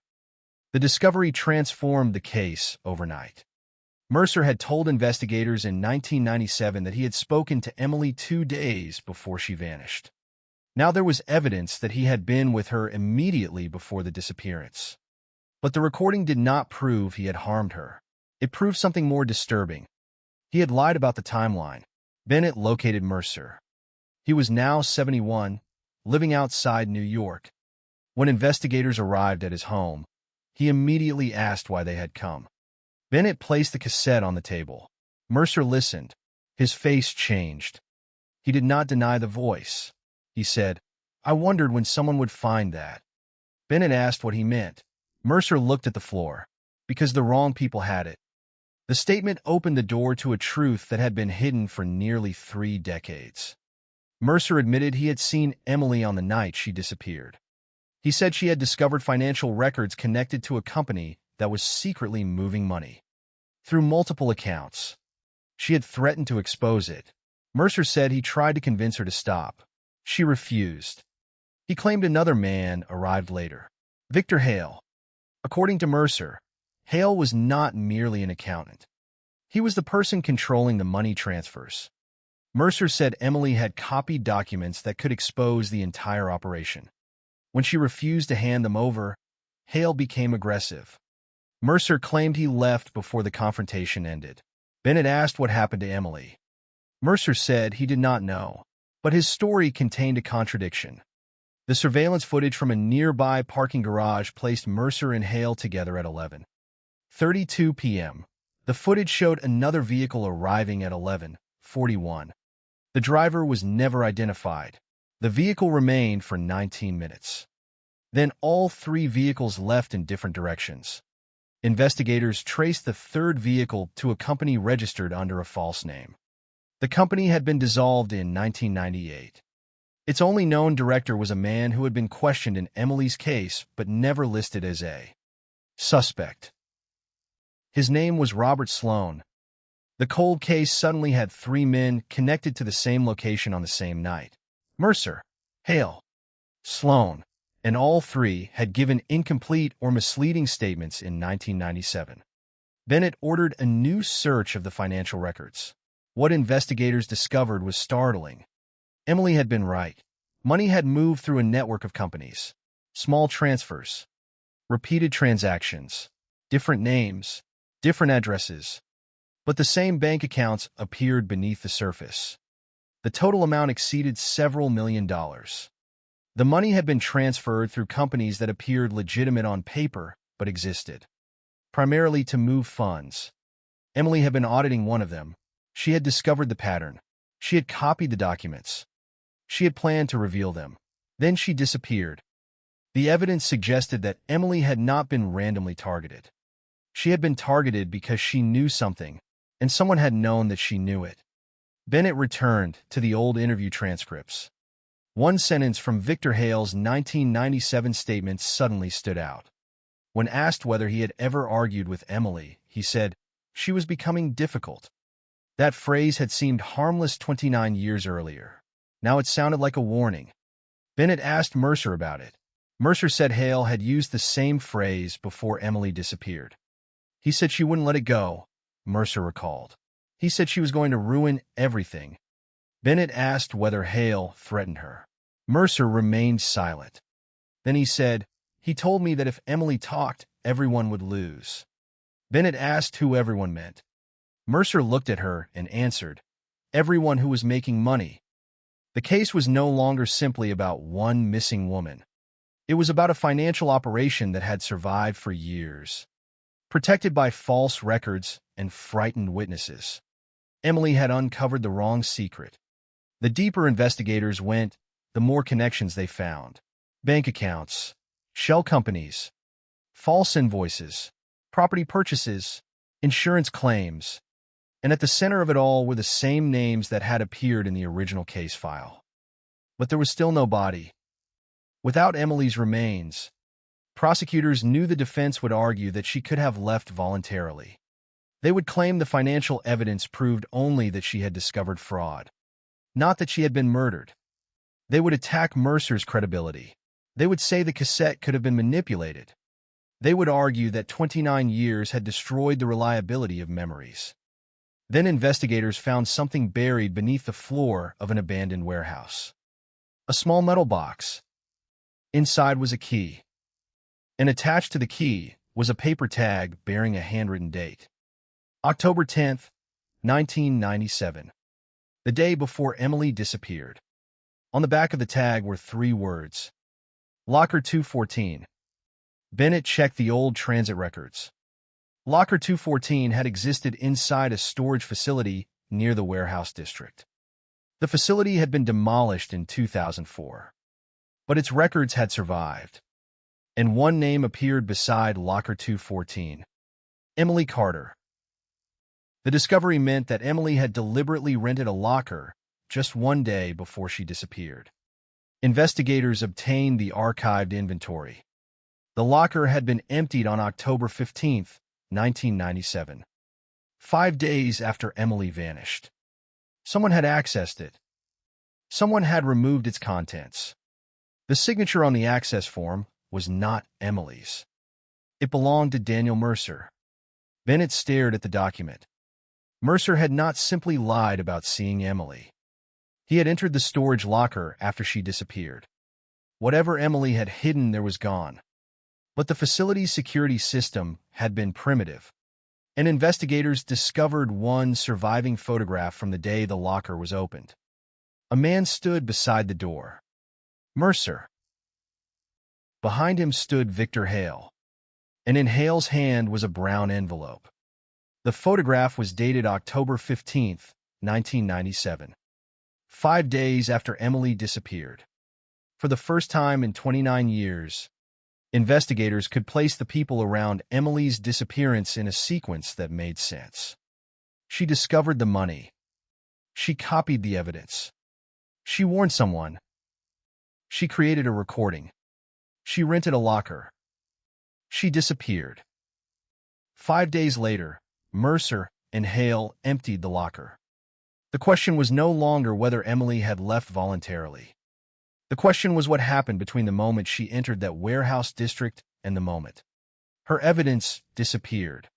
The discovery transformed the case overnight. Mercer had told investigators in 1997 that he had spoken to Emily 2 days before she vanished. Now there was evidence that he had been with her immediately before the disappearance. But the recording did not prove he had harmed her. It proved something more disturbing. He had lied about the timeline. Bennett located Mercer. He was now 71, living outside New York. When investigators arrived at his home, he immediately asked why they had come. Bennett placed the cassette on the table. Mercer listened. His face changed. He did not deny the voice. He said, "I wondered when someone would find that." Bennett asked what he meant. Mercer looked at the floor. "Because the wrong people had it." The statement opened the door to a truth that had been hidden for nearly 3 decades. Mercer admitted he had seen Emily on the night she disappeared. He said she had discovered financial records connected to a company that was secretly moving money through multiple accounts. She had threatened to expose it. Mercer said he tried to convince her to stop. She refused. He claimed another man arrived later, Victor Hale. According to Mercer, Hale was not merely an accountant. He was the person controlling the money transfers. Mercer said Emily had copied documents that could expose the entire operation. When she refused to hand them over, Hale became aggressive. Mercer claimed he left before the confrontation ended. Bennett asked what happened to Emily. Mercer said he did not know, but his story contained a contradiction. The surveillance footage from a nearby parking garage placed Mercer and Hale together at 11:32 p.m. The footage showed another vehicle arriving at 11:41. The driver was never identified. The vehicle remained for 19 minutes. Then all three vehicles left in different directions. Investigators traced the third vehicle to a company registered under a false name. The company had been dissolved in 1998. Its only known director was a man who had been questioned in Emily's case but never listed as a suspect. His name was Robert Sloan. The cold case suddenly had three men connected to the same location on the same night: Mercer, Hale, Sloan, and all three had given incomplete or misleading statements in 1997. Bennett ordered a new search of the financial records. What investigators discovered was startling. Emily had been right. Money had moved through a network of companies. Small transfers, repeated transactions, different names, different addresses. But the same bank accounts appeared beneath the surface. The total amount exceeded several $1,000,000. The money had been transferred through companies that appeared legitimate on paper but existed primarily to move funds. Emily had been auditing one of them. She had discovered the pattern. She had copied the documents. She had planned to reveal them. Then she disappeared. The evidence suggested that Emily had not been randomly targeted. She had been targeted because she knew something, and someone had known that she knew it. Bennett returned to the old interview transcripts. One sentence from Victor Hale's 1997 statement suddenly stood out. When asked whether he had ever argued with Emily, he said, "She was becoming difficult." That phrase had seemed harmless 29 years earlier. Now it sounded like a warning. Bennett asked Mercer about it. Mercer said Hale had used the same phrase before Emily disappeared. He said she wouldn't let it go, Mercer recalled. He said she was going to ruin everything. Bennett asked whether Hale threatened her. Mercer remained silent. Then he said, "He told me that if Emily talked, everyone would lose." Bennett asked who everyone meant. Mercer looked at her and answered, "Everyone who was making money." The case was no longer simply about one missing woman. It was about a financial operation that had survived for years, protected by false records and frightened witnesses. Emily had uncovered the wrong secret. The deeper investigators went, the more connections they found. Bank accounts, shell companies, false invoices, property purchases, insurance claims. And at the center of it all were the same names that had appeared in the original case file. But there was still no body. Without Emily's remains, prosecutors knew the defense would argue that she could have left voluntarily. They would claim the financial evidence proved only that she had discovered fraud, not that she had been murdered. They would attack Mercer's credibility. They would say the cassette could have been manipulated. They would argue that 29 years had destroyed the reliability of memories. Then investigators found something buried beneath the floor of an abandoned warehouse. A small metal box. Inside was a key. And attached to the key was a paper tag bearing a handwritten date. October 10th, 1997. The day before Emily disappeared. On the back of the tag were three words: Locker 214. Bennett checked the old transit records. Locker 214 had existed inside a storage facility near the warehouse district. The facility had been demolished in 2004, but its records had survived. And one name appeared beside Locker 214: Emily Carter. The discovery meant that Emily had deliberately rented a locker just one day before she disappeared. Investigators obtained the archived inventory. The locker had been emptied on October 15th, 1997, 5 days after Emily vanished. Someone had accessed it. Someone had removed its contents. The signature on the access form was not Emily's. It belonged to Daniel Mercer. Bennett stared at the document. Mercer had not simply lied about seeing Emily. He had entered the storage locker after she disappeared. Whatever Emily had hidden there was gone. But the facility's security system had been primitive, and investigators discovered one surviving photograph from the day the locker was opened. A man stood beside the door. Mercer. Behind him stood Victor Hale, and in Hale's hand was a brown envelope. The photograph was dated October 15, 1997, 5 days after Emily disappeared. For the first time in 29 years, investigators could place the people around Emily's disappearance in a sequence that made sense. She discovered the money. She copied the evidence. She warned someone. She created a recording. She rented a locker. She disappeared. 5 days later, Mercer and Hale emptied the locker. The question was no longer whether Emily had left voluntarily. The question was what happened between the moment she entered that warehouse district and the moment her evidence disappeared.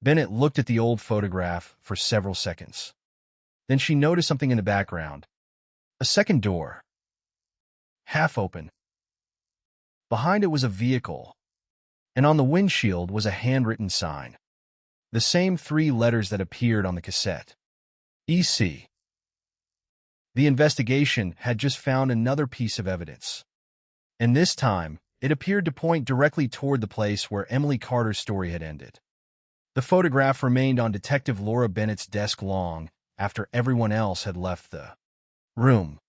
Bennett looked at the old photograph for several seconds. Then she noticed something in the background. A second door, half open. Behind it was a vehicle, and on the windshield was a handwritten sign. The same 3 letters that appeared on the cassette. EC. The investigation had just found another piece of evidence. And this time, it appeared to point directly toward the place where Emily Carter's story had ended. The photograph remained on Detective Laura Bennett's desk long after everyone else had left the room.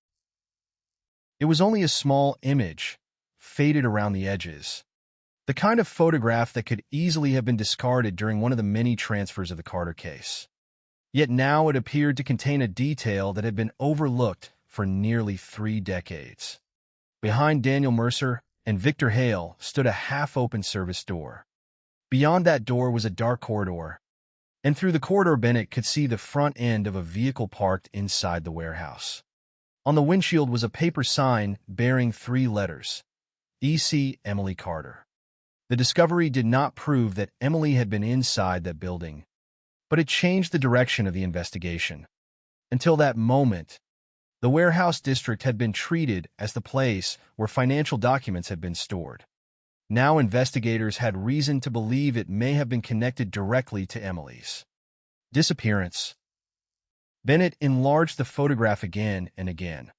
It was only a small image, faded around the edges. The kind of photograph that could easily have been discarded during one of the many transfers of the Carter case. Yet now it appeared to contain a detail that had been overlooked for nearly 3 decades. Behind Daniel Mercer and Victor Hale stood a half-open service door. Beyond that door was a dark corridor, and through the corridor Bennett could see the front end of a vehicle parked inside the warehouse. On the windshield was a paper sign bearing 3 letters, EC Emily Carter. The discovery did not prove that Emily had been inside that building, but it changed the direction of the investigation. Until that moment, the warehouse district had been treated as the place where financial documents had been stored. Now investigators had reason to believe it may have been connected directly to Emily's disappearance. Bennett enlarged the photograph again and again.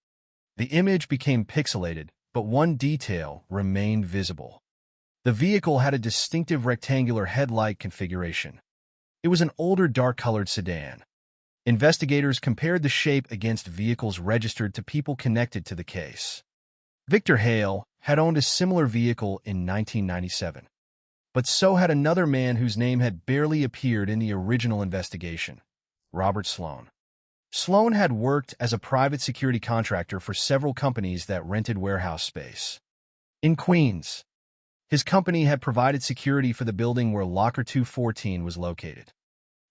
The image became pixelated, but one detail remained visible. The vehicle had a distinctive rectangular headlight configuration. It was an older dark-colored sedan. Investigators compared the shape against vehicles registered to people connected to the case. Victor Hale had owned a similar vehicle in 1997, but so had another man whose name had barely appeared in the original investigation, Robert Sloan. Sloan had worked as a private security contractor for several companies that rented warehouse space. In Queens, his company had provided security for the building where Locker 214 was located.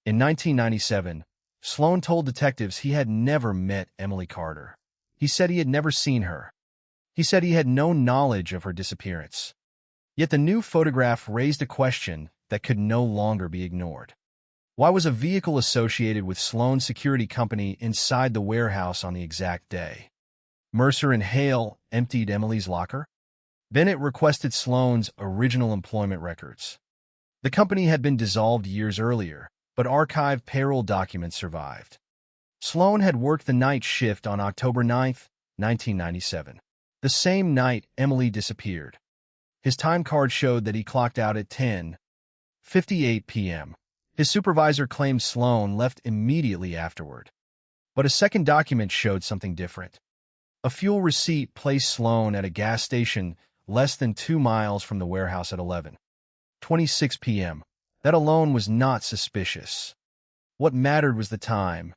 In 1997, Sloan told detectives he had never met Emily Carter. He said he had never seen her. He said he had no knowledge of her disappearance. Yet the new photograph raised a question that could no longer be ignored. Why was a vehicle associated with Sloan's security company inside the warehouse on the exact day Mercer and Hale emptied Emily's locker? Bennett requested Sloan's original employment records. The company had been dissolved years earlier, but archived payroll documents survived. Sloan had worked the night shift on October 9, 1997. The same night Emily disappeared. His time card showed that he clocked out at 10:58 p.m. His supervisor claimed Sloan left immediately afterward. But a second document showed something different. A fuel receipt placed Sloan at a gas station less than 2 miles from the warehouse at 11:26 p.m. That alone was not suspicious. What mattered was the time.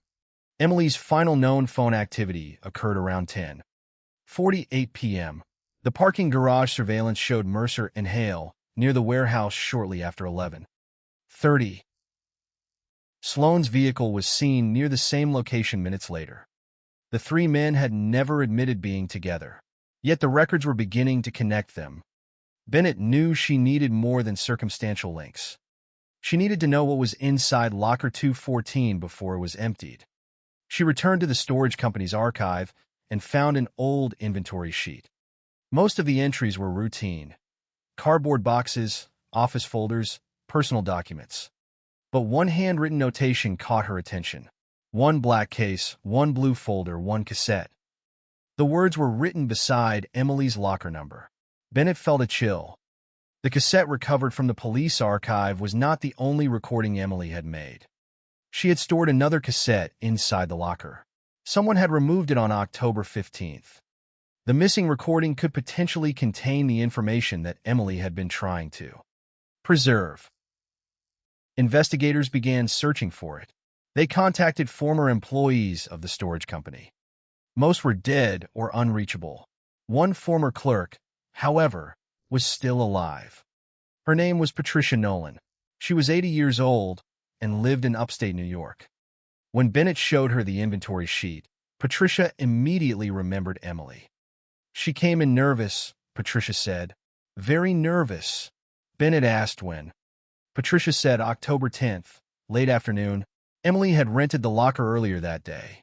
Emily's final known phone activity occurred around 10:48 p.m. The parking garage surveillance showed Mercer and Hale near the warehouse shortly after 11:30. Sloan's vehicle was seen near the same location minutes later. The 3 men had never admitted being together, yet the records were beginning to connect them. Bennett knew she needed more than circumstantial links. She needed to know what was inside Locker 214 before it was emptied. She returned to the storage company's archive and found an old inventory sheet. Most of the entries were routine: cardboard boxes, office folders, personal documents. But one handwritten notation caught her attention. 1 black case, 1 blue folder, 1 cassette. The words were written beside Emily's locker number. Bennett felt a chill. The cassette recovered from the police archive was not the only recording Emily had made. She had stored another cassette inside the locker. Someone had removed it on October 15th. The missing recording could potentially contain the information that Emily had been trying to preserve. Investigators began searching for it. They contacted former employees of the storage company. Most were dead or unreachable. One former clerk, however, was still alive. Her name was Patricia Nolan. She was 80 years old and lived in upstate New York. When Bennett showed her the inventory sheet, Patricia immediately remembered Emily. She came in nervous, Patricia said. Very nervous. Bennett asked when. Patricia said October 10th, late afternoon. Emily had rented the locker earlier that day.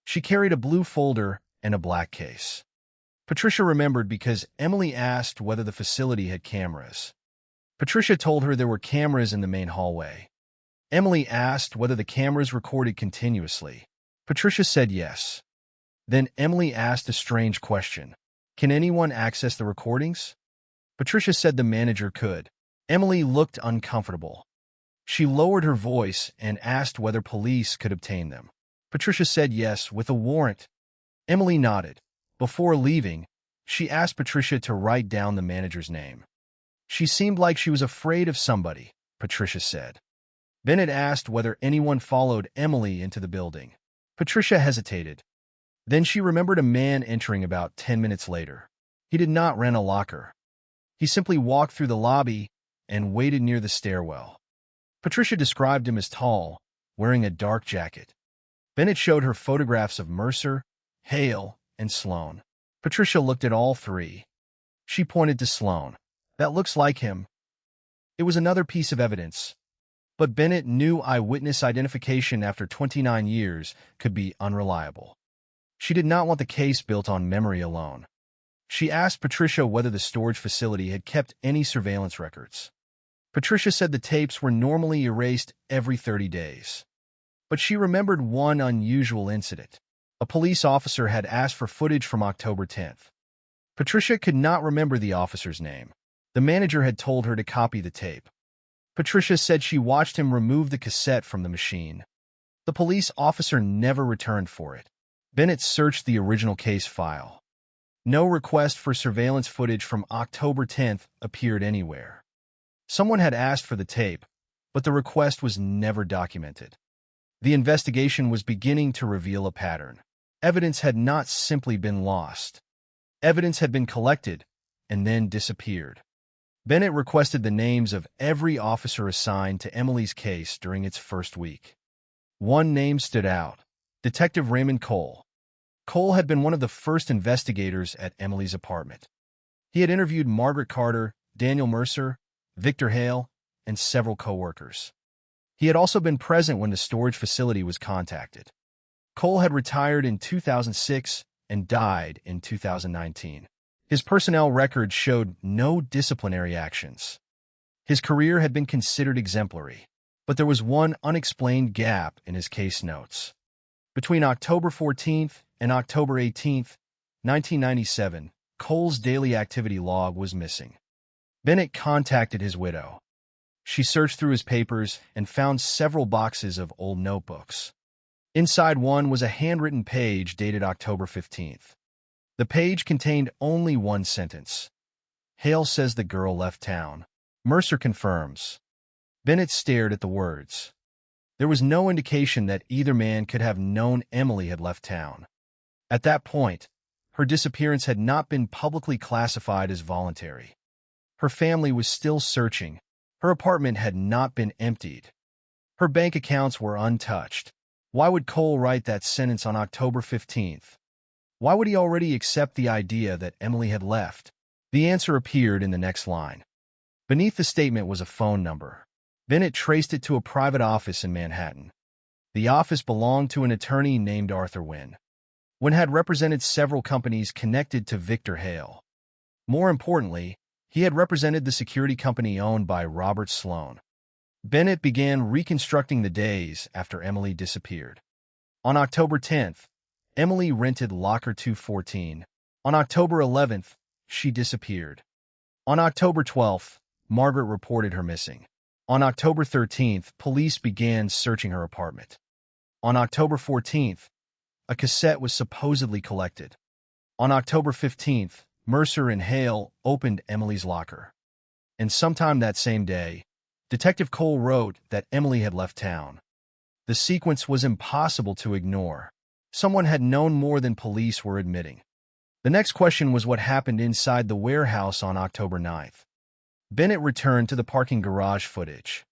She carried a blue folder and a black case. Patricia remembered because Emily asked whether the facility had cameras. Patricia told her there were cameras in the main hallway. Emily asked whether the cameras recorded continuously. Patricia said yes. Then Emily asked a strange question. Can anyone access the recordings? Patricia said the manager could. Emily looked uncomfortable. She lowered her voice and asked whether police could obtain them. Patricia said yes, with a warrant. Emily nodded. Before leaving, she asked Patricia to write down the manager's name. She seemed like she was afraid of somebody, Patricia said. Bennett asked whether anyone followed Emily into the building. Patricia hesitated. Then she remembered a man entering about 10 minutes later. He did not rent a locker. He simply walked through the lobby and waited near the stairwell. Patricia described him as tall, wearing a dark jacket. Bennett showed her photographs of Mercer, Hale, and Sloan. Patricia looked at all three. She pointed to Sloan. That looks like him. It was another piece of evidence. But Bennett knew eyewitness identification after 29 years could be unreliable. She did not want the case built on memory alone. She asked Patricia whether the storage facility had kept any surveillance records. Patricia said the tapes were normally erased every 30 days. But she remembered one unusual incident. A police officer had asked for footage from October 10th. Patricia could not remember the officer's name. The manager had told her to copy the tape. Patricia said she watched him remove the cassette from the machine. The police officer never returned for it. Bennett searched the original case file. No request for surveillance footage from October 10th appeared anywhere. Someone had asked for the tape, but the request was never documented. The investigation was beginning to reveal a pattern. Evidence had not simply been lost. Evidence had been collected and then disappeared. Bennett requested the names of every officer assigned to Emily's case during its first week. One name stood out: Detective Raymond Cole. Cole had been one of the first investigators at Emily's apartment. He had interviewed Margaret Carter, Daniel Mercer, Victor Hale, and several co-workers. He had also been present when the storage facility was contacted. Cole had retired in 2006 and died in 2019. His personnel record showed no disciplinary actions. His career had been considered exemplary, but there was one unexplained gap in his case notes. Between October 14th and October 18th, 1997, Cole's daily activity log was missing. Bennett contacted his widow. She searched through his papers and found several boxes of old notebooks. Inside one was a handwritten page dated October 15th. The page contained only one sentence. Hale says the girl left town. Mercer confirms. Bennett stared at the words. There was no indication that either man could have known Emily had left town. At that point, her disappearance had not been publicly classified as voluntary. Her family was still searching. Her apartment had not been emptied. Her bank accounts were untouched. Why would Cole write that sentence on October 15th? Why would he already accept the idea that Emily had left? The answer appeared in the next line. Beneath the statement was a phone number. Bennett traced it to a private office in Manhattan. The office belonged to an attorney named Arthur Wynn. Wynn had represented several companies connected to Victor Hale. More importantly, he had represented the security company owned by Robert Sloan. Bennett began reconstructing the days after Emily disappeared. On October 10th, Emily rented Locker 214. On October 11th, she disappeared. On October 12th, Margaret reported her missing. On October 13th, police began searching her apartment. On October 14th, a cassette was supposedly collected. On October 15th, Mercer and Hale opened Emily's locker. And sometime that same day, Detective Cole wrote that Emily had left town. The sequence was impossible to ignore. Someone had known more than police were admitting. The next question was what happened inside the warehouse on October 9th. Bennett returned to the parking garage footage.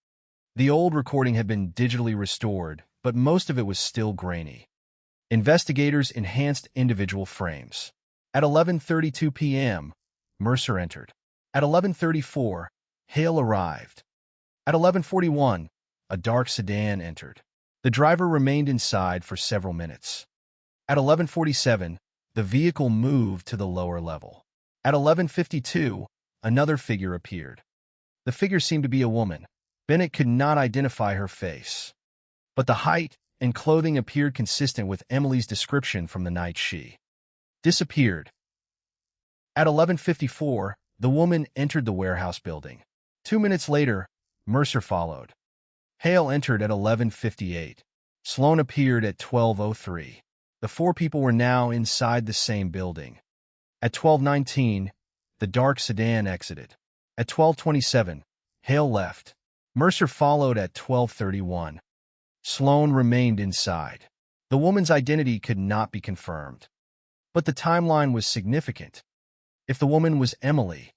The old recording had been digitally restored, but most of it was still grainy. Investigators enhanced individual frames. At 11:32 p.m., Mercer entered. At 11:34, Hale arrived. At 11:41, a dark sedan entered. The driver remained inside for several minutes. At 11:47, the vehicle moved to the lower level. At 11:52, another figure appeared. The figure seemed to be a woman. Bennett could not identify her face, but the height and clothing appeared consistent with Emily's description from the night she disappeared. At 11:54, the woman entered the warehouse building. 2 minutes later, Mercer followed. Hale entered at 11:58. Sloan appeared at 12:03. The four people were now inside the same building. At 12:19, the dark sedan exited. At 12:27, Hale left. Mercer followed at 12:31. Sloan remained inside. The woman's identity could not be confirmed. But the timeline was significant. If the woman was Emily,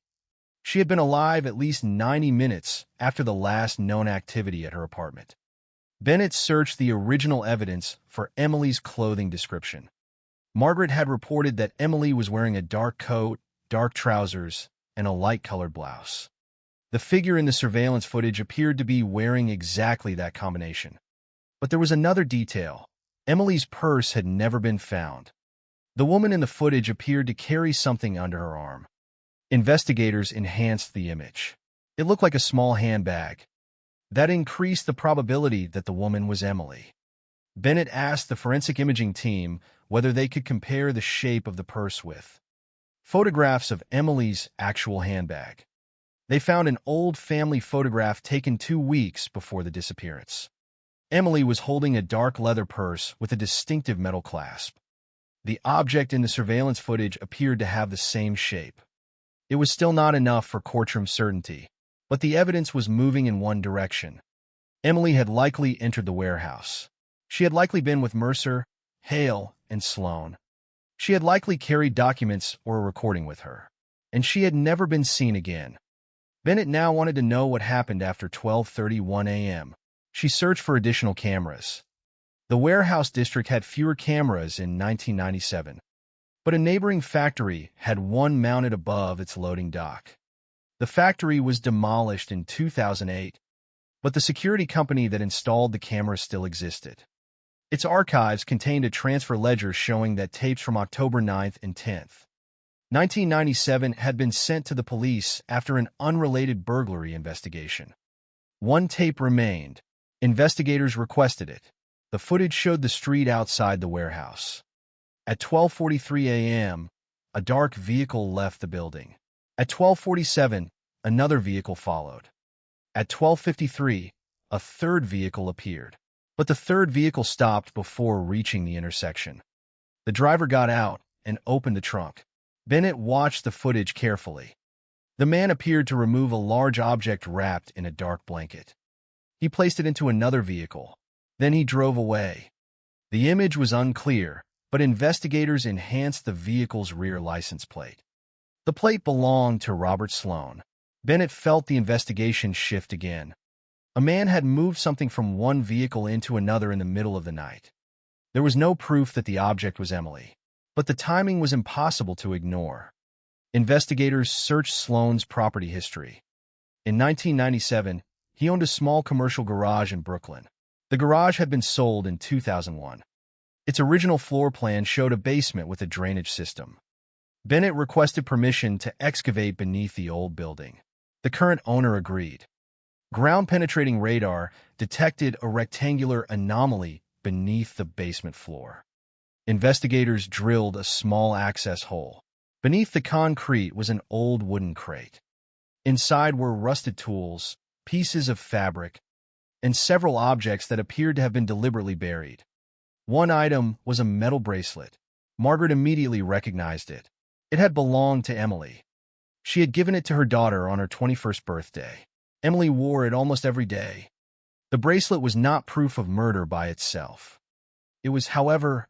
she had been alive at least 90 minutes after the last known activity at her apartment. Bennett searched the original evidence for Emily's clothing description. Margaret had reported that Emily was wearing a dark coat, dark trousers, and a light-colored blouse. The figure in the surveillance footage appeared to be wearing exactly that combination. But there was another detail. Emily's purse had never been found. The woman in the footage appeared to carry something under her arm. Investigators enhanced the image. It looked like a small handbag. That increased the probability that the woman was Emily. Bennett asked the forensic imaging team whether they could compare the shape of the purse with photographs of Emily's actual handbag. They found an old family photograph taken 2 weeks before the disappearance. Emily was holding a dark leather purse with a distinctive metal clasp. The object in the surveillance footage appeared to have the same shape. It was still not enough for courtroom certainty, but the evidence was moving in one direction. Emily had likely entered the warehouse. She had likely been with Mercer, Hale, and Sloan. She had likely carried documents or a recording with her, and she had never been seen again. Bennett now wanted to know what happened after 12:31 a.m. She searched for additional cameras. The warehouse district had fewer cameras in 1997, but a neighboring factory had one mounted above its loading dock. The factory was demolished in 2008, but the security company that installed the cameras still existed. Its archives contained a transfer ledger showing that tapes from October 9th and 10th, 1997 had been sent to the police after an unrelated burglary investigation. One tape remained. Investigators requested it. The footage showed the street outside the warehouse. At 12:43 a.m., a dark vehicle left the building. At 12:47, another vehicle followed. At 12:53, a third vehicle appeared. But the third vehicle stopped before reaching the intersection. The driver got out and opened the trunk. Bennett watched the footage carefully. The man appeared to remove a large object wrapped in a dark blanket. He placed it into another vehicle. Then he drove away. The image was unclear, but investigators enhanced the vehicle's rear license plate. The plate belonged to Robert Sloan. Bennett felt the investigation shift again. A man had moved something from one vehicle into another in the middle of the night. There was no proof that the object was Emily, but the timing was impossible to ignore. Investigators searched Sloan's property history. In 1997, he owned a small commercial garage in Brooklyn. The garage had been sold in 2001. Its original floor plan showed a basement with a drainage system. Bennett requested permission to excavate beneath the old building. The current owner agreed. Ground-penetrating radar detected a rectangular anomaly beneath the basement floor. Investigators drilled a small access hole. Beneath the concrete was an old wooden crate. Inside were rusted tools, pieces of fabric, and several objects that appeared to have been deliberately buried. One item was a metal bracelet. Margaret immediately recognized it. It had belonged to Emily. She had given it to her daughter on her 21st birthday. Emily wore it almost every day. The bracelet was not proof of murder by itself. It was, however,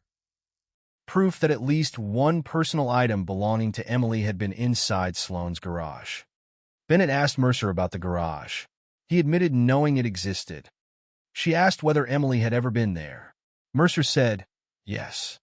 proof that at least one personal item belonging to Emily had been inside Sloane's garage. Bennett asked Mercer about the garage. He admitted knowing it existed. She asked whether Emily had ever been there. Mercer said, yes.